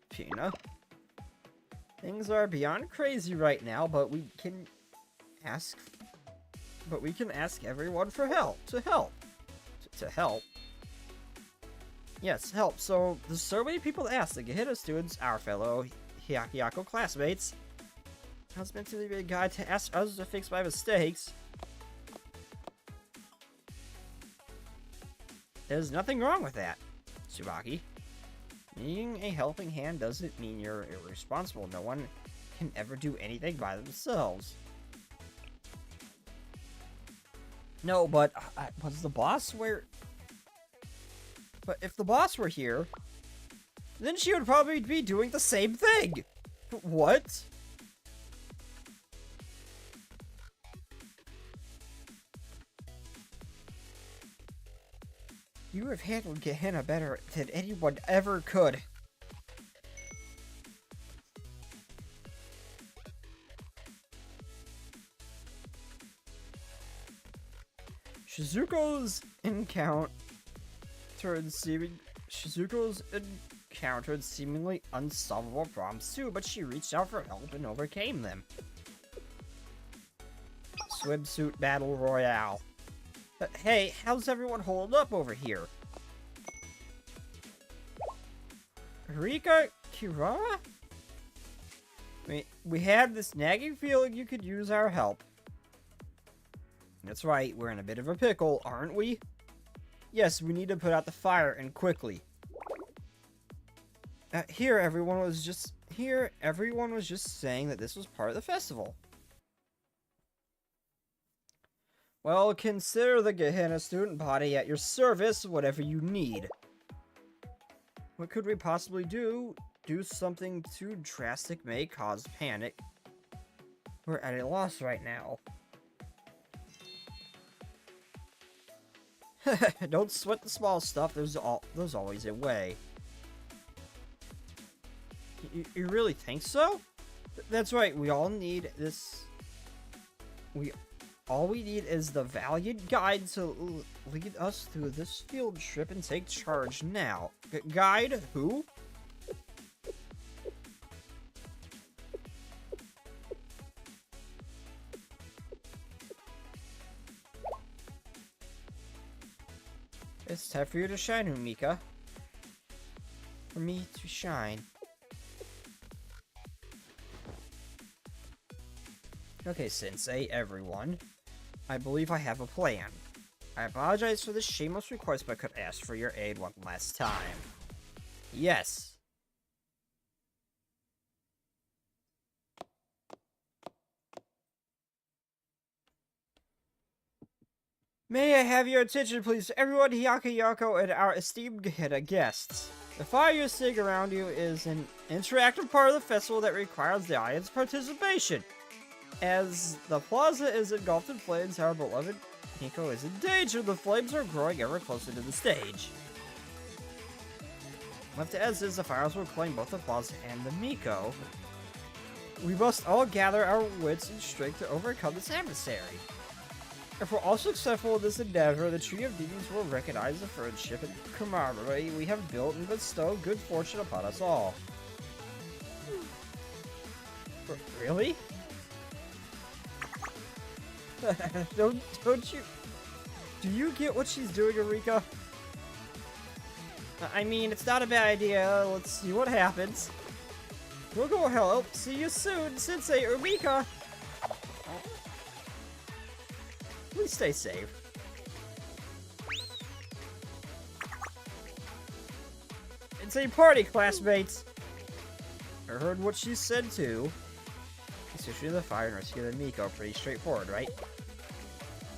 Pina? Things are beyond crazy right now, but we can ask everyone for help. To help. Yes, help. So, there's so many people to ask. The Gehenna students, our fellow Hyakkiyako classmates. I was meant to be a guide to ask others to fix my mistakes. There's nothing wrong with that, Tsubaki. Needing a helping hand doesn't mean you're irresponsible. No one can ever do anything by themselves. No, but was the boss where... But if the boss were here, then she would probably be doing the same thing. What? You have handled Gehenna better than anyone ever could. Shizuko's encountered seemingly unsolvable problems too, but she reached out for help and overcame them. Swimsuit Battle Royale. Hey, how's everyone holding up over here? Rika Kirara? We had this nagging feeling you could use our help. That's right, we're in a bit of a pickle, aren't we? Yes, we need to put out the fire, and quickly. Here, everyone was just saying that this was part of the festival. Well, consider the Gehenna student body at your service, whatever you need. What could we possibly do? Do something too drastic may cause panic. We're at a loss right now. Don't sweat the small stuff, there's always a way. You really think so? That's right, we all need this... All we need is the valiant guide to lead us through this field trip and take charge now. Guide who? It's time for you to shine, Umika. For me to shine. Okay, Sensei, everyone. I believe I have a plan. I apologize for this shameless request, but could ask for your aid one last time. Yes. May I have your attention, please, everyone, Hyakkiyako, and our esteemed Gehenna guests. The fire you're seeing around you is an interactive part of the festival that requires the audience participation. As the plaza is engulfed in flames, our beloved Nico is in danger. The flames are growing ever closer to the stage. Left as is, the fires will claim both the plaza and the Miko. We must all gather our wits and strength to overcome this adversary. If we're all successful in this endeavor, the Tree of Deities will recognize the friendship and camaraderie we have built and bestow good fortune upon us all. Really? don't you... Do you get what she's doing, Eureka? I mean, it's not a bad idea. Let's see what happens. We'll go help. See you soon, Sensei Eureka! Please stay safe. It's a party, classmates! I heard what she said, too. Especially the fire and rescue the Miko. Pretty straightforward, right?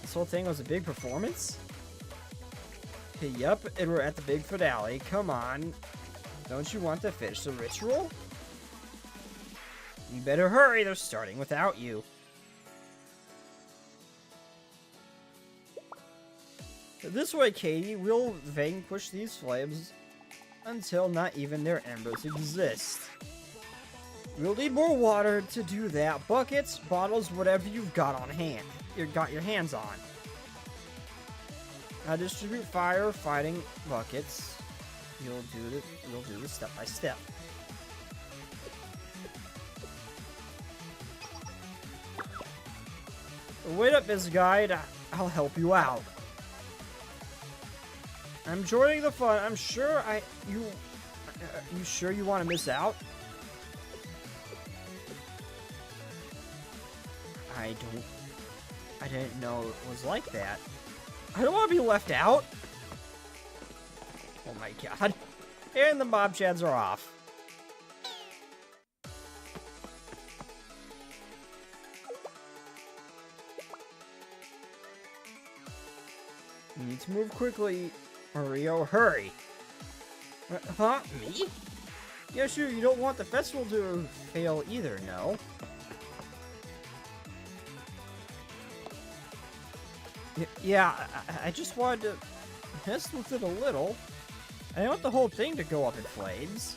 This whole thing was a big performance? Yup, and we're at the big finale. Come on. Don't you want to finish the ritual? You better hurry, they're starting without you. This way, Katie, we'll vanquish these flames until not even their embers exist. We'll need more water to do that. Buckets, bottles, whatever you've got on hand. You've got your hands on. Now distribute fire fighting buckets. We'll do this step by step. Wait up, Miss Guide. I'll help you out. I'm joining the fun. I'm sure you sure you want to miss out? I didn't know it was like that. I don't want to be left out. Oh my god. And the mob chads are off. You need to move quickly. Mario, hurry! Huh? Me? Yeah, sure, you don't want the festival to fail either, no? Yeah, I just wanted to mess with it a little. I don't want the whole thing to go up in flames.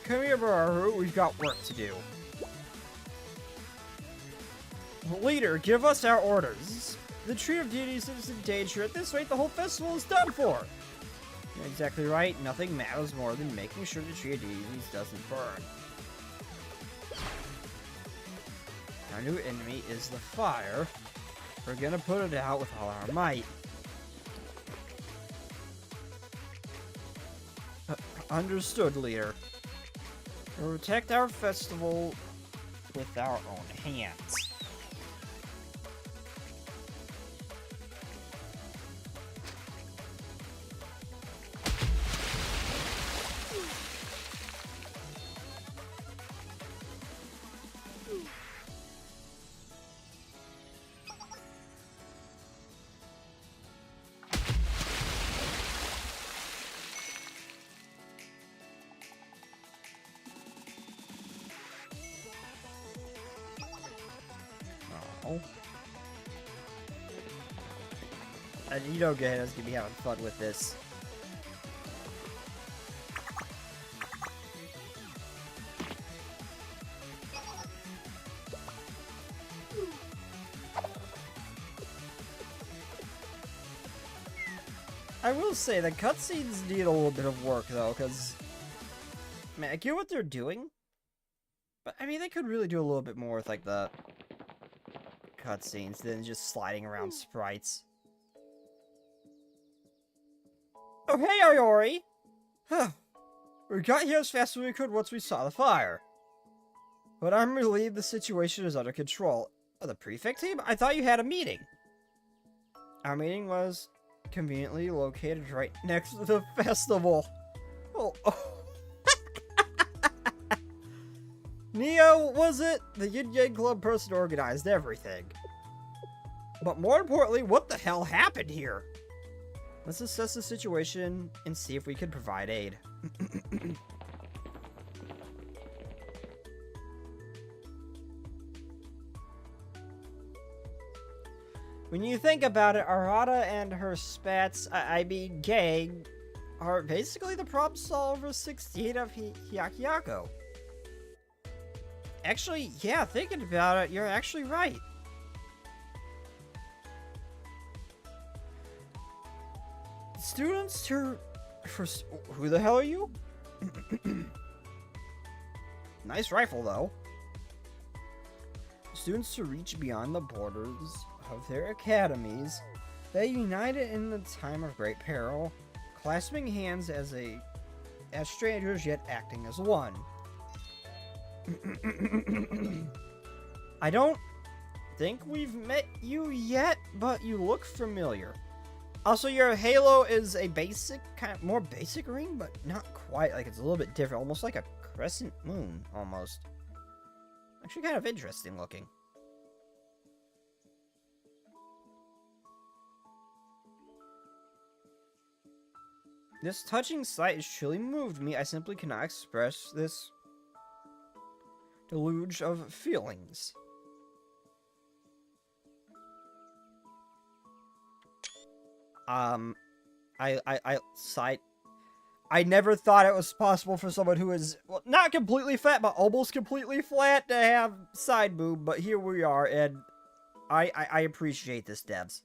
Come here, Maru, we've got work to do. Leader, give us our orders. The Tree of Deities is in danger. At this rate, the whole festival is done for. You're exactly right. Nothing matters more than making sure the Tree of Deities doesn't burn. Our new enemy is the fire. We're gonna put it out with all our might. Understood, leader. We'll protect our festival with our own hands. And you know Gehenna's gonna be having fun with this. I will say, the cutscenes need a little bit of work, though, because... I mean, I get what they're doing, but, I mean, they could really do a little bit more with, like, the cutscenes than just sliding around sprites. Oh, hey, Ayori! We got here as fast as we could once we saw the fire. But I'm relieved the situation is under control. Oh, the prefect team? I thought you had a meeting. Our meeting was conveniently located right next to the festival. Oh. Neo, was it? The Yin Yang Club person organized everything. But more importantly, what the hell happened here? Let's assess the situation and see if we can provide aid. When you think about it, Arata and her spats, I mean gang, are basically the problem solver 16 of Hyakkiyako. Actually, yeah, thinking about it, you're actually right. Students who the hell are you? Nice rifle, though. Students to reach beyond the borders of their academies, they united in the time of great peril, clasping hands as strangers yet acting as one. I don't think we've met you yet, but you look familiar. Also, your halo is a basic, kind of more basic ring, but not quite. Like, it's a little bit different, almost like a crescent moon, almost. Actually, kind of interesting looking. This touching sight has truly moved me. I simply cannot express this deluge of feelings. I sighed. I never thought it was possible for someone who is, well, not completely fat, but almost completely flat to have side boob, but here we are, and I appreciate this, devs.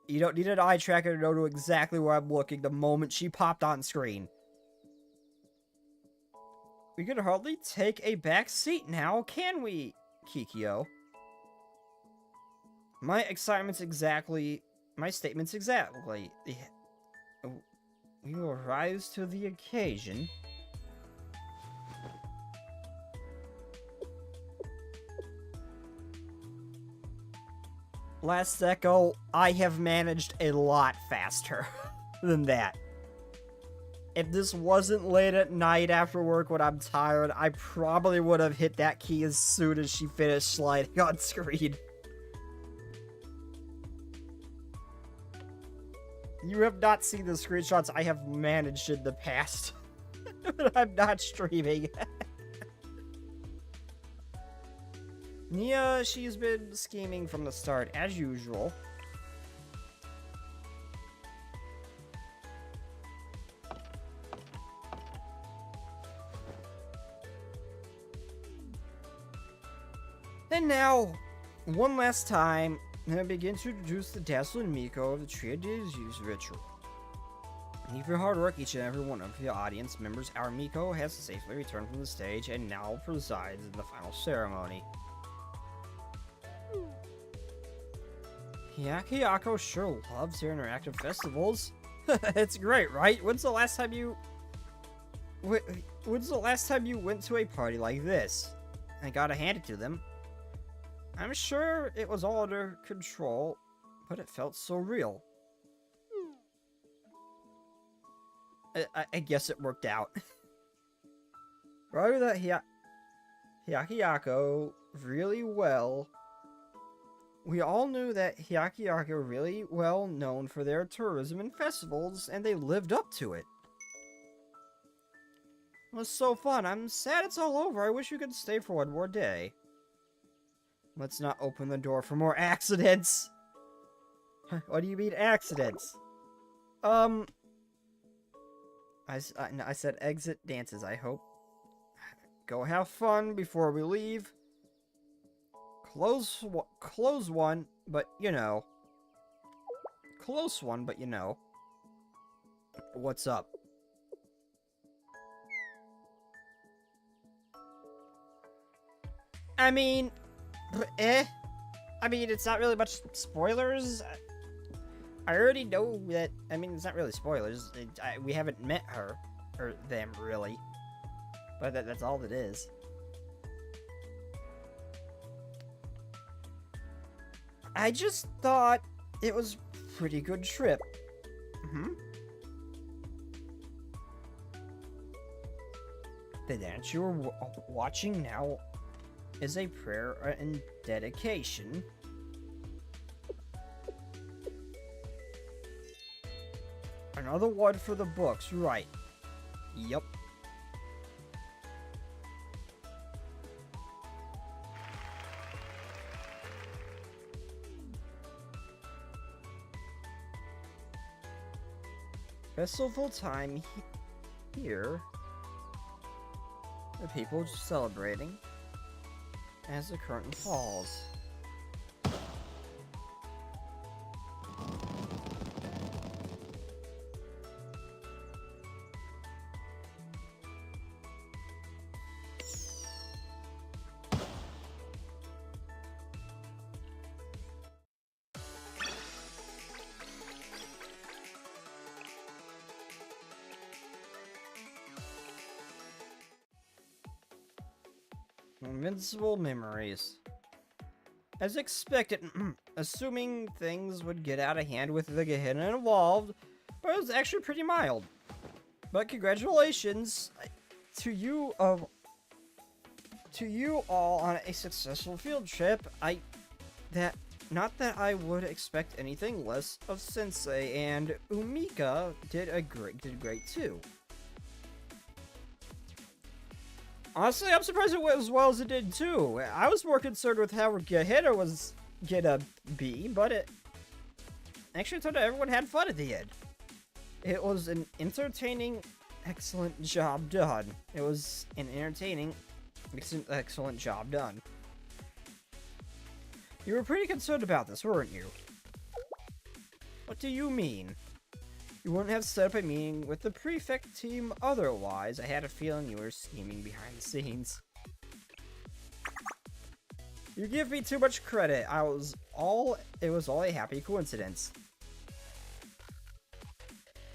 You don't need an eye tracker to know exactly where I'm looking the moment she popped on screen. We could hardly take a back seat now, can we, Kikyo? My statements exactly. We will rise to the occasion. Last Echo, I have managed a lot faster than that. If this wasn't late at night after work when I'm tired, I probably would have hit that key as soon as she finished sliding on screen. You have not seen the screenshots I have managed in the past. But I'm not streaming. Nia, she's been scheming from the start, as usual. And now, one last time, I begin to introduce the dazzling Miko of the Trio Days Use ritual. And for your hard work, each and every one of the audience members, our Miko has safely returned from the stage and now presides in the final ceremony. Hyakkiyako sure loves their interactive festivals. It's great, right? When's the last time you went to a party like this? I gotta hand it to them. I'm sure it was all under control, but it felt so real. I guess it worked out. Rather that Hyakkiyako really well. We all knew that Hyakkiyako were really well known for their tourism and festivals, and they lived up to it. It was so fun. I'm sad it's all over. I wish we could stay for one more day. Let's not open the door for more accidents. What do you mean accidents? I said exit dances, I hope. Go have fun before we leave. Close one, but you know. Close one, but you know. What's up? I mean, I mean, it's not really much spoilers. I already know that. I mean, it's not really spoilers. We haven't met her or them really, but that's all it is. I just thought it was a pretty good trip. The dance you were watching now is a prayer and dedication. Another one for the books, right. Yep. Festival time here. The people just celebrating as the curtain falls. Invincible memories. As expected, assuming things would get out of hand with the Gehenna involved, but it was actually pretty mild. But congratulations to you all on a successful field trip. Not that I would expect anything less of Sensei, and Umika did great too. Honestly, I'm surprised it went as well as it did, too. I was more concerned with how Gehenna was gonna be, but it actually turned out everyone had fun at the end. It was an entertaining, excellent job done. It was an entertaining, excellent job done. You were pretty concerned about this, weren't you? What do you mean? You wouldn't have set up a meeting with the prefect team otherwise. I had a feeling you were scheming behind the scenes. You give me too much credit. It was all a happy coincidence.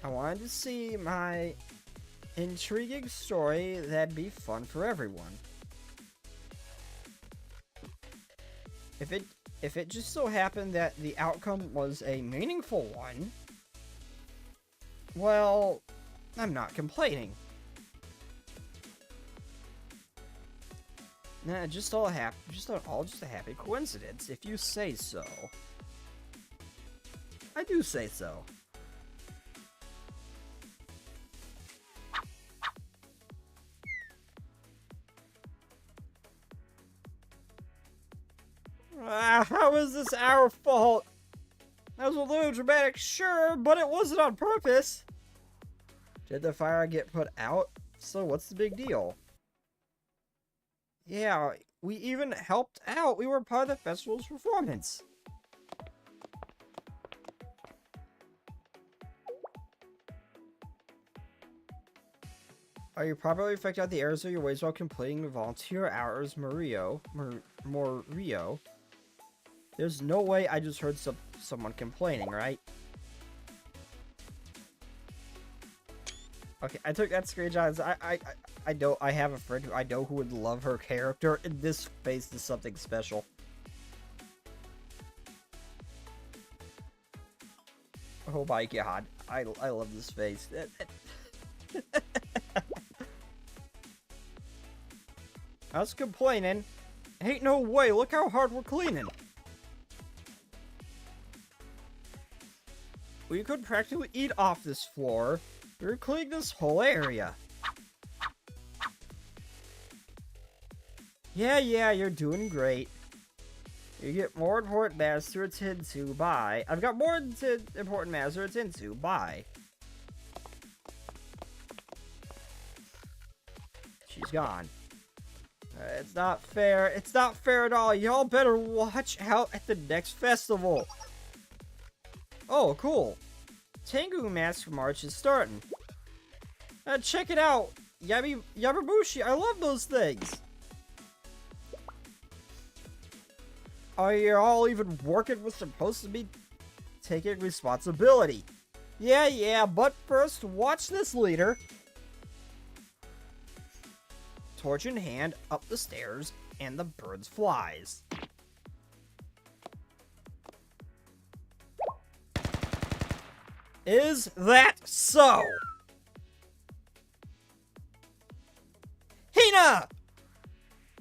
I wanted to see my intriguing story that'd be fun for everyone. If it just so happened that the outcome was a meaningful one, well, I'm not complaining. Nah, just a happy coincidence, if you say so. I do say so. How is this our fault? That was a little dramatic, sure, but it wasn't on purpose. Did the fire get put out? So what's the big deal? Yeah, we even helped out. We were part of the festival's performance. Are you properly affected out the errors of your ways while completing the volunteer hours, Morio? There's no way I just heard someone complaining, right? Okay, I took that screenshot. I have a friend who I know who would love her character, and this face is something special. Oh my god, I love this face. I was complaining. Ain't no way, look how hard we're cleaning. We could practically eat off this floor. We're cleaning this whole area. Yeah, you're doing great. You get more important matters to attend to, bye. I've got more important matters to attend to, bye. She's gone. It's not fair. It's not fair at all. Y'all better watch out at the next festival. Oh, cool. Tengu Mask March is starting. Check it out. Yababushi, I love those things. Are you all even working? We're supposed to be taking responsibility. Yeah, but first, watch this, leader. Torch in hand, up the stairs, and the birds flies. Is that so? Hina!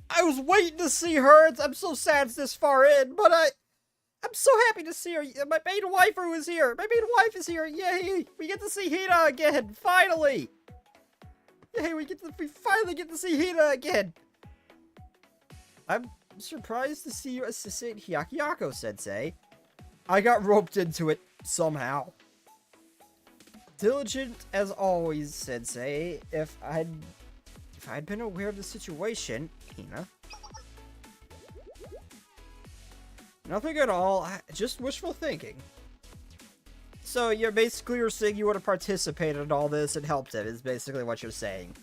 I was waiting to see her. I'm so sad it's this far in, but I'm so happy to see her. My main waifu is here. My main wife is here. Yay! We get to see Hina again. Finally. Yay! We finally get to see Hina again. I'm surprised to see you assistant Hyakkiyako Sensei. I got roped into it somehow. Diligent as always, Sensei. If I'd been aware of the situation, Hina. Nothing at all, just wishful thinking. So you're saying you would have participated in all this and helped him, is basically what you're saying.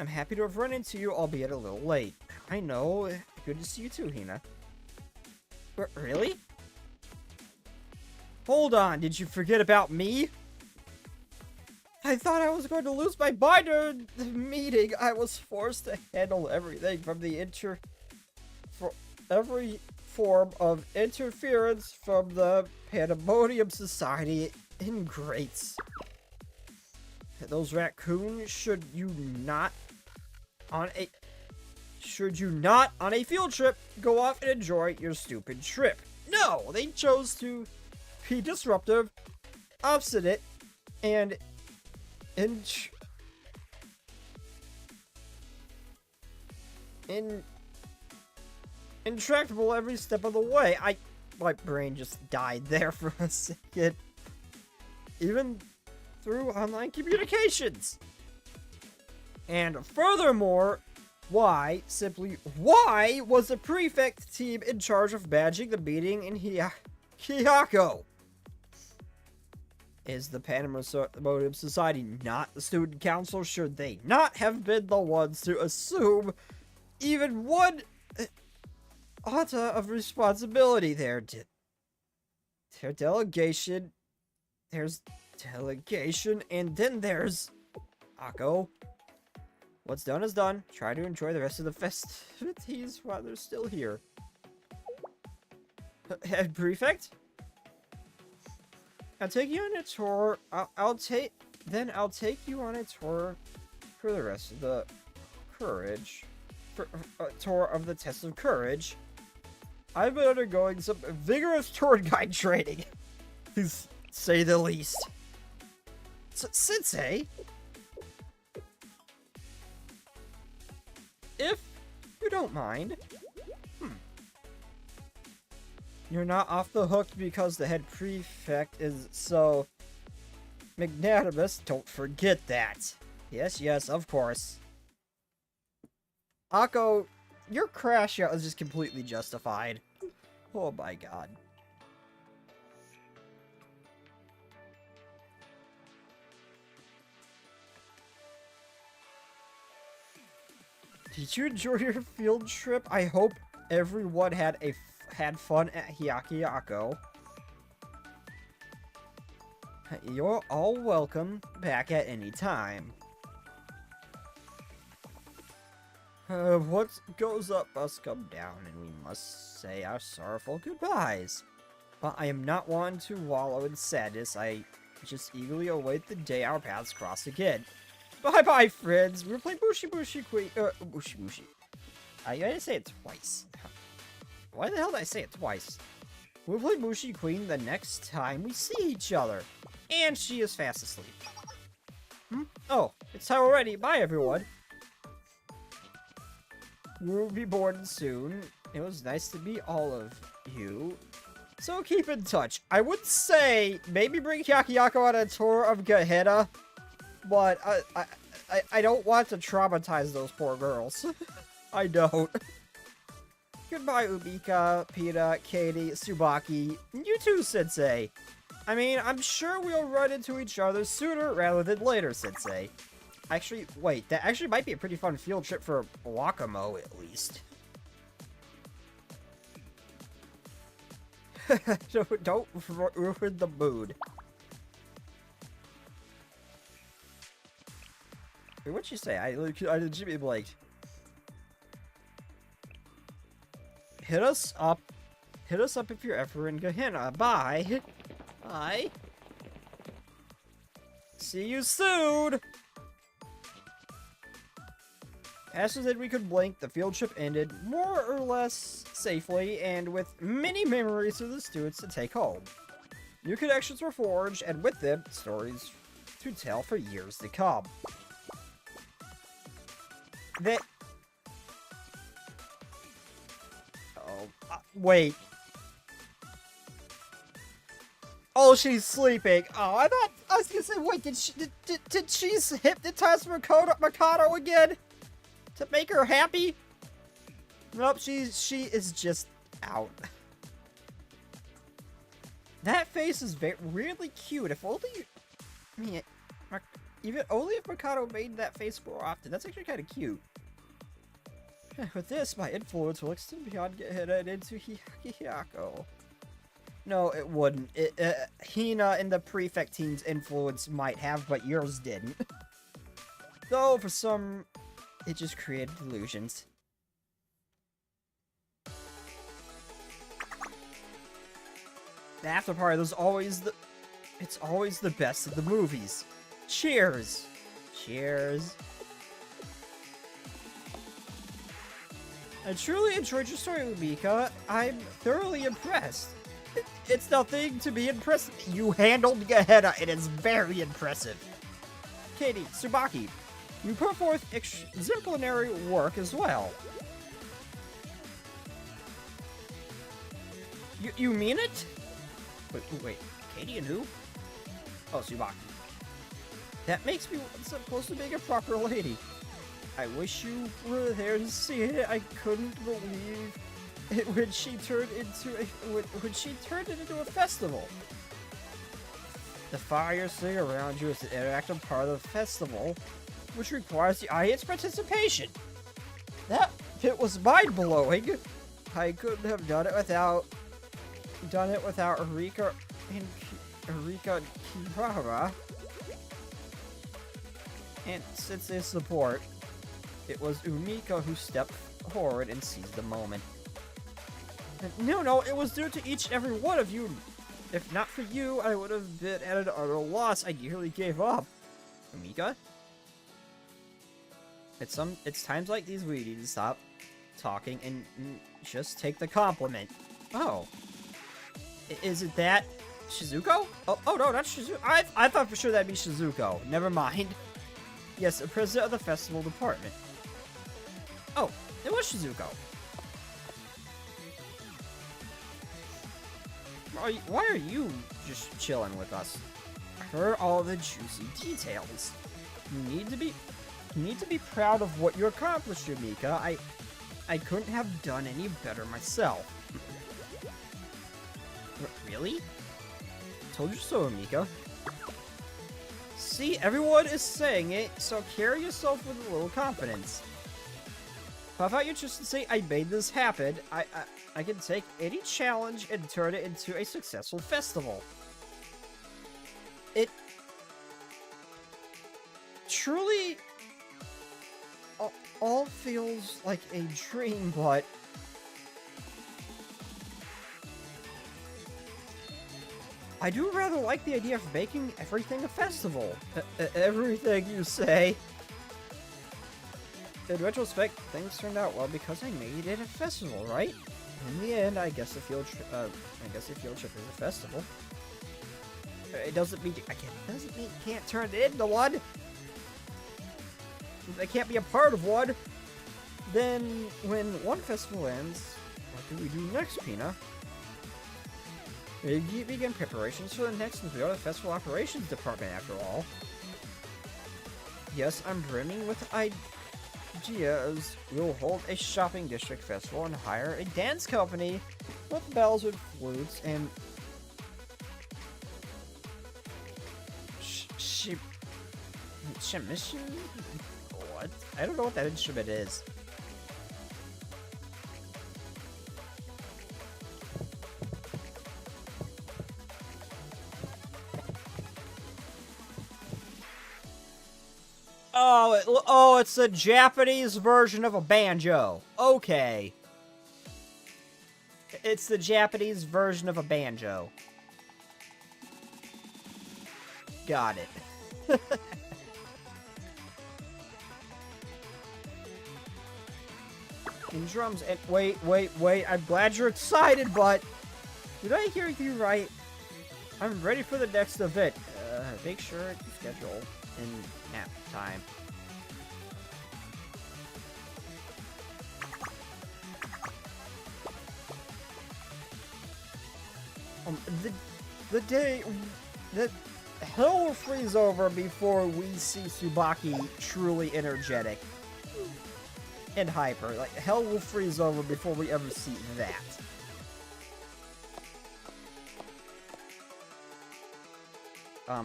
I'm happy to have run into you, albeit a little late. I know, good to see you too, Hina. Really? Hold on, did you forget about me? I thought I was going to lose my mind during the meeting. I was forced to handle everything from every form of interference from the Pandemonium Society in Greats. Those raccoons, should you not on a field trip go off and enjoy your stupid trip? No, they chose to be disruptive, obstinate, and intractable every step of the way. My brain just died there for a second. Even through online communications. And furthermore, why was the prefect team in charge of managing the meeting in Hyakkiyako? Is the Pandemonium Society not the student council? Should they not have been the ones to assume even one iota of responsibility there? There's delegation, and then there's Akko. What's done is done. Try to enjoy the rest of the festivities while they're still here. Head prefect? I'll take you on a tour. I'll take you on a tour for the rest of the courage. For a tour of the test of courage. I've been undergoing some vigorous tour guide training, to say the least. Sensei, if you don't mind. You're not off the hook because the head prefect is so magnanimous. Don't forget that. Yes, of course. Akko, your crash out is just completely justified. Oh my god. Did you enjoy your field trip? I hope everyone had fun at Hyakkiyako. You're all welcome back at any time. What goes up must come down, and we must say our sorrowful goodbyes. But I am not one to wallow in sadness. I just eagerly await the day our paths cross again. Bye-bye, friends. We're playing Bushi Queen. Bushi. I gotta say it twice. Why the hell did I say it twice? We'll play Bushi Queen the next time we see each other. And she is fast asleep. Oh, it's time already. Bye, everyone. We'll be born soon. It was nice to meet all of you. So keep in touch. I would say maybe bring Hyakkiyako on a tour of Gehenna, but I don't want to traumatize those poor girls. I don't. Goodbye, Ubika, Pita, Katie, Tsubaki, you too, Sensei. I mean, I'm sure we'll run into each other sooner rather than later, Sensei. Actually, wait, that actually might be a pretty fun field trip for Wakamo, at least. Don't ruin the mood. Wait, what'd she say? I legitimately blanked. Hit us up if you're ever in Gehenna. Bye. Bye. See you soon. Faster than we could blink, the field trip ended more or less safely and with many memories for the students to take home. New connections were forged, and with them, stories to tell for years to come. Wait. Oh, she's sleeping. Oh, I was gonna say, wait, did she hypnotize Mikado again? To make her happy? Nope, she is just out. That face is really cute. If only, I mean, even only if Mikado made that face more often. That's actually kind of cute. With this, my influence will extend beyond Gehenna and into Hyakkiyako. No, it wouldn't. Hina and the prefect team's influence might have, but yours didn't. Though, for some, it just created illusions. The after party, it's always the best of the movies. Cheers! Cheers. I truly enjoyed your story, Mika. I'm thoroughly impressed. It's nothing to be impressed. You handled Gehenna. It is very impressive. Katie, Tsubaki, you put forth exemplary work as well. You mean it? Wait, Katie and who? Oh, Tsubaki. That makes me supposed to be a proper lady. I wish you were there to see it. I couldn't believe it when she turned it into a festival. The fire thing around you is an interactive part of the festival, which requires the audience participation. That bit was mind-blowing. I couldn't have done it without Erika and Kirara. And since their support, it was Umika who stepped forward and seized the moment. No, it was due to each and every one of you. If not for you, I would have been at an utter loss. I nearly gave up. Umika? It's times like these we need to stop talking and just take the compliment. Oh. Is it that Shizuko? Oh no, not Shizuko. I thought for sure that'd be Shizuko. Never mind. Yes, the president of the festival department. Oh, it was Shizuko. Why are you just chilling with us? I heard all the juicy details. You need to be proud of what you accomplished, Yumika. I couldn't have done any better myself. Really? Told you so, Yumika. See, everyone is saying it, so carry yourself with a little confidence. How about you just say I made this happen? I can take any challenge and turn it into a successful festival. It truly all feels like a dream, but I do rather like the idea of making everything a festival. Everything you say. In retrospect, things turned out well because I made it a festival, right? In the end, I guess the field trip is a festival. It doesn't mean you can't turn it into one. They can't be a part of one. Then, when one festival ends, what do we do next, Pina? We begin preparations for the next and we are the festival operations department, after all. Yes, I'm brimming with ideas. We'll hold a shopping district festival and hire a dance company with bells and flutes and Shamishu? What? I don't know what that instrument is. Oh, it's a Japanese version of a banjo. Okay. It's the Japanese version of a banjo. Got it. and drums, and wait, I'm glad you're excited, but did I hear you right? I'm ready for the next event. Make sure you schedule in nap time. The day that hell will freeze over before we see Tsubaki truly energetic and hyper. Like, hell will freeze over before we ever see that.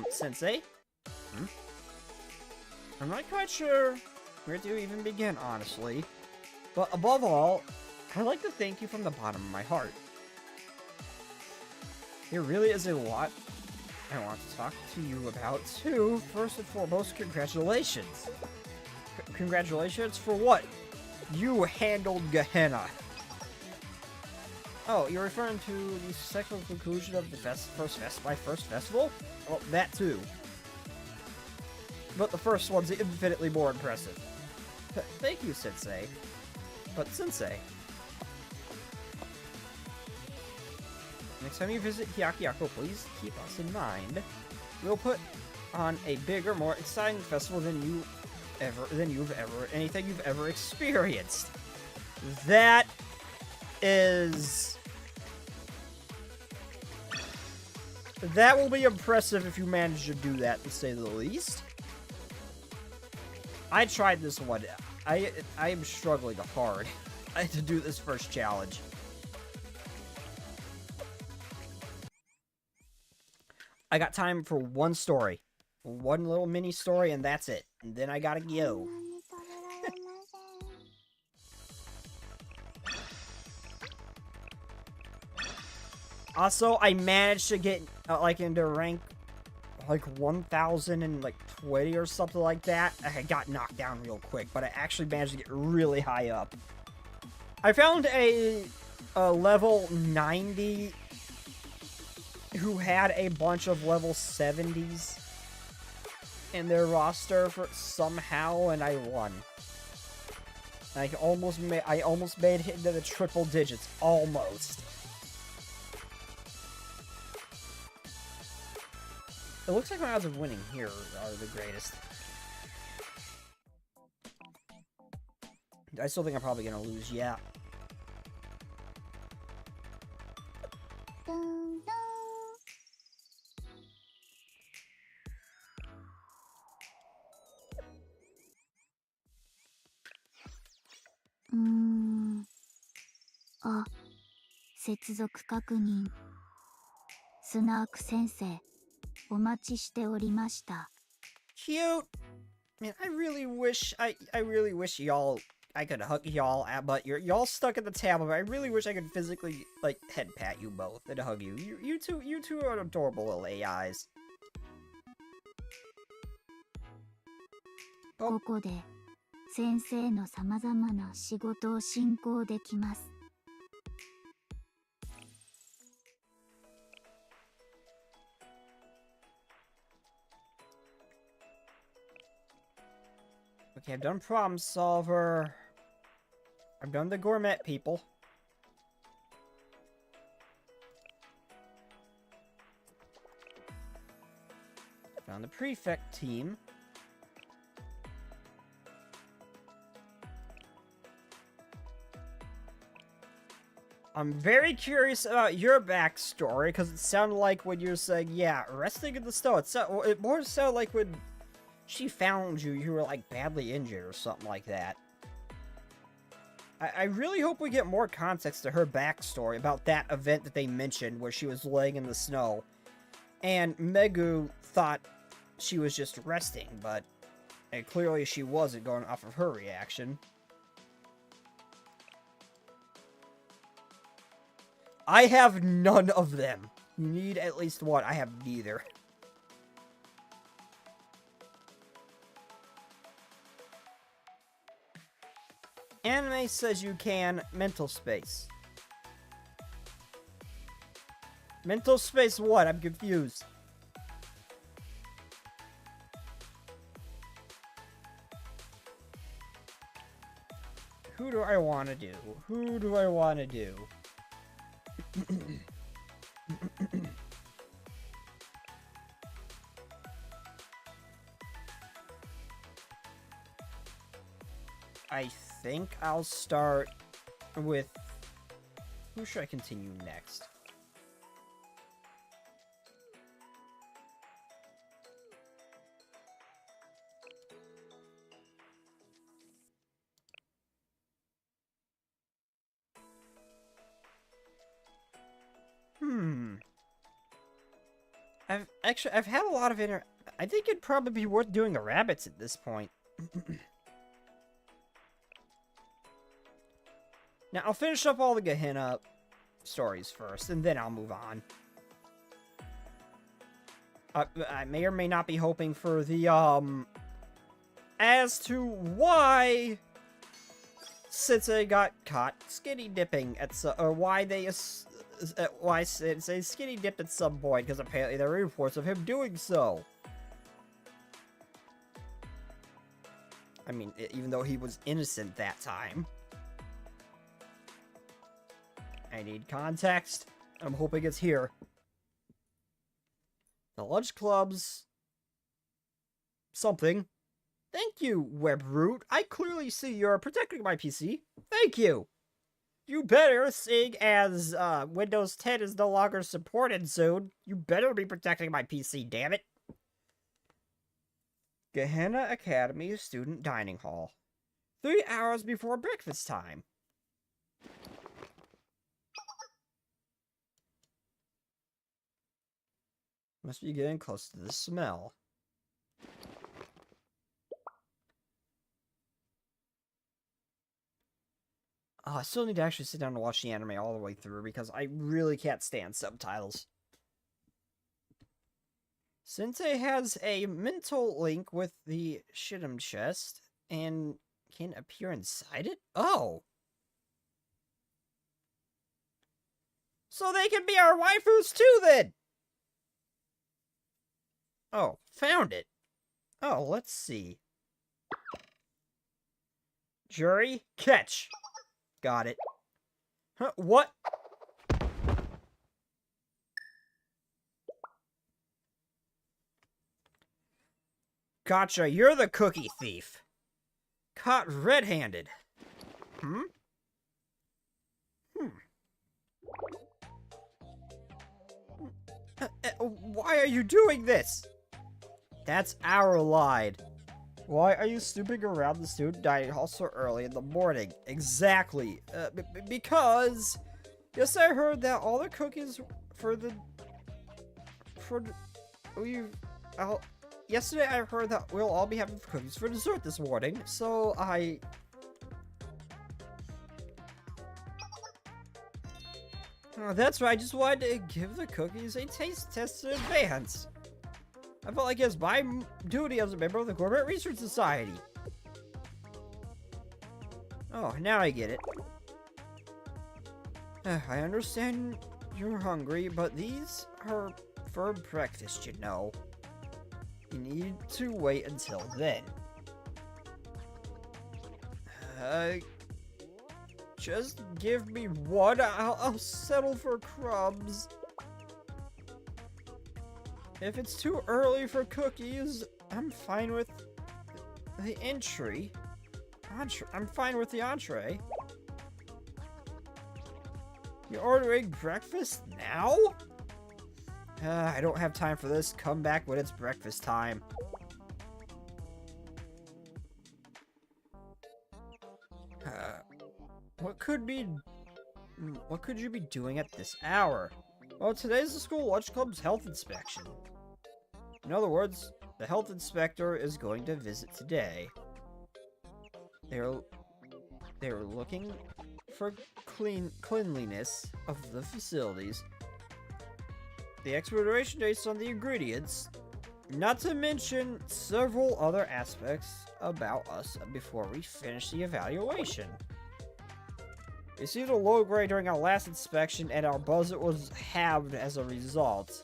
Sensei? I'm not quite sure where to even begin, honestly. But above all, I'd like to thank you from the bottom of my heart. There really is a lot I want to talk to you about, too. First and foremost, congratulations. Congratulations for what? You handled Gehenna. Oh, you're referring to the successful conclusion of the first festival? Well, that too. But the first one's infinitely more impressive. Thank you, Sensei. But Sensei, next time you visit Hyakkiyako, please keep us in mind. We'll put on a bigger, more exciting festival than anything you've ever experienced. That will be impressive if you manage to do that, to say the least. I tried this one. I am struggling hard to do this first challenge. I got time for one story. One little mini story, and that's it. And then I gotta go. Also, I managed to get, into rank, 1,020 or something like that. I got knocked down real quick, but I actually managed to get really high up. I found a level 90 who had a bunch of level 70s in their roster somehow, and I won. I almost made it into the triple digits. Almost. It looks like my odds of winning here are the greatest. I still think I'm probably gonna lose, yeah. Ah, 接続確認。スナーク先生、お待ちしておりました。 Cute! Man, I really wish I could hug y'all, but y'all stuck at the table, but I really wish I could physically, head pat you both and hug you. You two are adorable little AIs. ここで先生のさまざまな仕事を進行できます。 Okay, I've done problem solver. I've done the gourmet people. Found the prefect team. I'm very curious about your backstory, because it sounded like when you were saying, yeah, resting in the snow, it more sounded like when she found you, you were, badly injured or something like that. I really hope we get more context to her backstory about that event that they mentioned where she was laying in the snow. And Megu thought she was just resting, but clearly she wasn't, going off of her reaction. I have none of them. You need at least one. I have neither. Anime says you can. Mental space. Mental space what? I'm confused. Who do I want to do? Who do I want to do? I think I'll start with... Who should I continue next? I've had a lot of I think it'd probably be worth doing the rabbits at this point. Now, I'll finish up all the Gehenna stories first, and then I'll move on. I may or may not be hoping for the, as to why Sensei got caught skinny dipping at or why they, why Sensei skinny dipped at some point, because apparently there are reports of him doing so. I mean, even though he was innocent that time. I need context. I'm hoping it's here. The lunch clubs. Something. Thank you, WebRoot. I clearly see you're protecting my PC. Thank you. You better, seeing as Windows 10 is no longer supported soon. You better be protecting my PC, damn it. Gehenna Academy Student Dining Hall. 3 hours before breakfast time. Must be getting close to the smell. Oh, I still need to actually sit down and watch the anime all the way through because I really can't stand subtitles. Sensei has a mental link with the Shit'em chest and can appear inside it? Oh! So they can be our waifus too then! Oh, found it. Oh, let's see. Jury, catch. Got it. Huh, what? Gotcha, you're the cookie thief. Caught red-handed. Why are you doing this? That's our line. Why are you snooping around the student dining hall so early in the morning? Exactly. Because... Yes, I heard that all the cookies yesterday I heard that we'll all be having cookies for dessert this morning, so that's right, I just wanted to give the cookies a taste test in advance. I felt like it's my duty as a member of the Corporate Research Society. Oh, now I get it. I understand you're hungry, but these are for breakfast, you know. You need to wait until then. Just give me one. I'll settle for crumbs. If it's too early for cookies, I'm fine with the entree. I'm fine with the entree. You're ordering breakfast now? I don't have time for this. Come back when it's breakfast time. What could you be doing at this hour? Well, today's the school lunch club's health inspection. In other words, the health inspector is going to visit today. They're looking for cleanliness of the facilities, the expiration dates on the ingredients, not to mention several other aspects about us before we finish the evaluation. We received a low grade during our last inspection and our budget was halved as a result.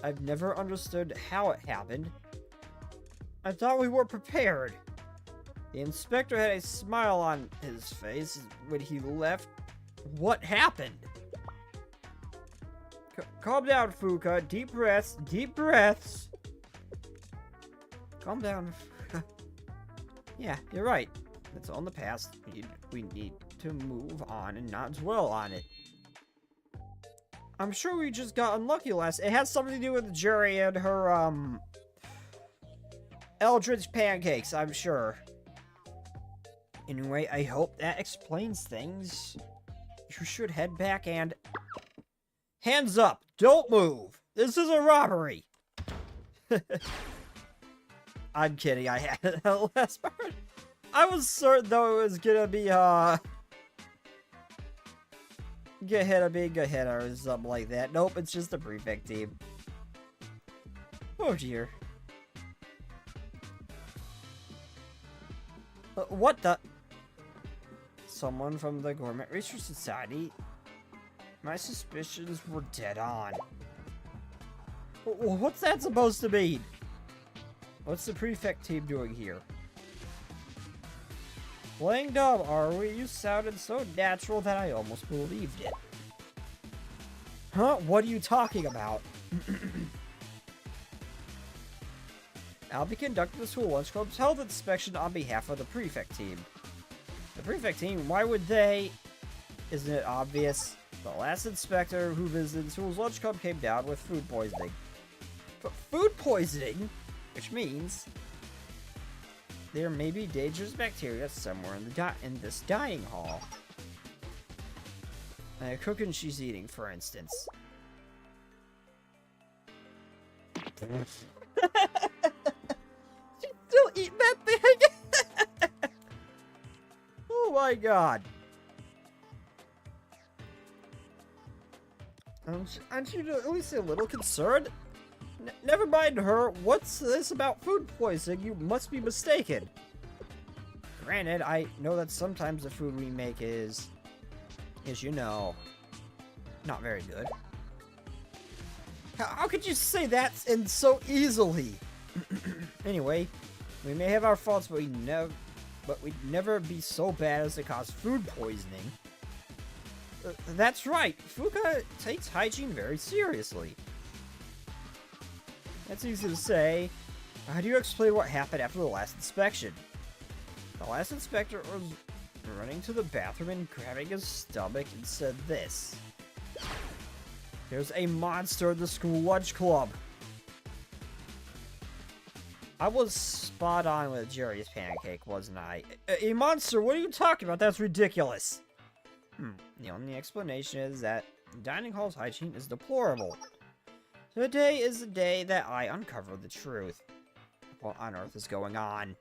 I've never understood how it happened. I thought we were prepared. The inspector had a smile on his face when he left. What happened? Calm down, Fuka. Deep breaths. Deep breaths. Calm down. Yeah, you're right. It's all in the past. We need to move on and not dwell on it. I'm sure we just got unlucky last. It has something to do with Cheery and her, Eldritch pancakes, I'm sure. Anyway, I hope that explains things. You should head back and... Hands up! Don't move! This is a robbery! I'm kidding, I had it the last part. I was certain, though, it was gonna be, Gehenna being Gehenna or something like that. Nope, it's just the prefect team. Oh dear. What the? Someone from the Gourmet Research Society? My suspicions were dead on. What's that supposed to mean? What's the prefect team doing here? Playing dumb, are we? You sounded so natural that I almost believed it. Huh? What are you talking about? I'll be conducting the school lunch club's health inspection on behalf of the prefect team. The prefect team? Why would they? Isn't it obvious? The last inspector who visited the school's lunch club came down with food poisoning. Food poisoning? Which means there may be dangerous bacteria somewhere in this dining hall. Cooking she's eating, for instance. She's still eating that thing! Oh my god. Aren't you at least a little concerned? Never mind her. What's this about food poisoning? You must be mistaken. Granted, I know that sometimes the food we make is, you know, not very good. How could you say that and so easily? Anyway, we may have our faults, but we'd never be so bad as to cause food poisoning. That's right. Fuka takes hygiene very seriously. That's easy to say. How do you explain what happened after the last inspection? The last inspector was running to the bathroom and grabbing his stomach and said this. There's a monster in the school lunch club. I was spot on with Cheery's pancake, wasn't I? A monster? What are you talking about? That's ridiculous. The only explanation is that dining hall's hygiene is deplorable. Today is the day that I uncover the truth. What on earth is going on?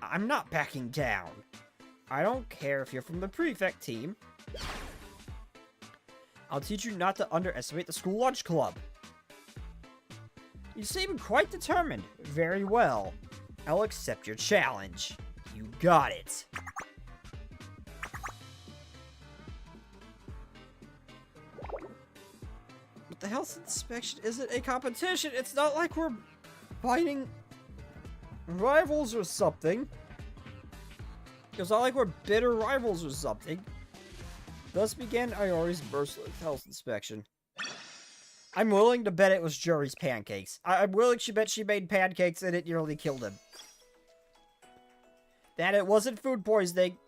I'm not backing down. I don't care if you're from the prefect team. I'll teach you not to underestimate the school lunch club. You seem quite determined. Very well. I'll accept your challenge. You got it. But the health inspection isn't a competition. It's not like we're fighting rivals or something. It's not like we're bitter rivals or something. Thus began Iori's merciless health inspection. I'm willing to bet it was Cheery's pancakes. I'm willing to bet she made pancakes and it nearly killed him. That it wasn't food poisoning.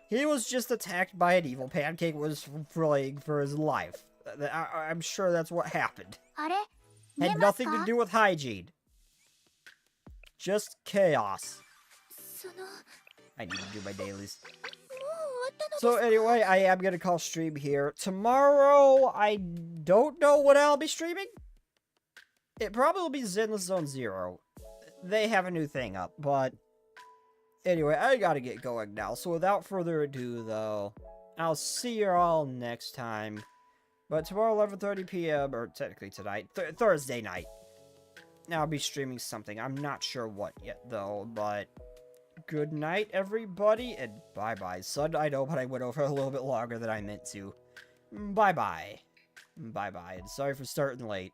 He was just attacked by an evil pancake was fleeing for his life. I'm sure that's what happened. Had nothing to do with hygiene. Just chaos. I need to do my dailies. So anyway, I am going to call stream here. Tomorrow, I don't know what I'll be streaming. It probably will be Zenless Zone Zero. They have a new thing up, but anyway, I gotta get going now. So without further ado, though, I'll see you all next time. But tomorrow, 11:30 p.m., or technically tonight, Thursday night, I'll be streaming something. I'm not sure what yet, though, but good night, everybody, and bye-bye. Son, I know, but I went over a little bit longer than I meant to. Bye-bye. Bye-bye, and sorry for starting late.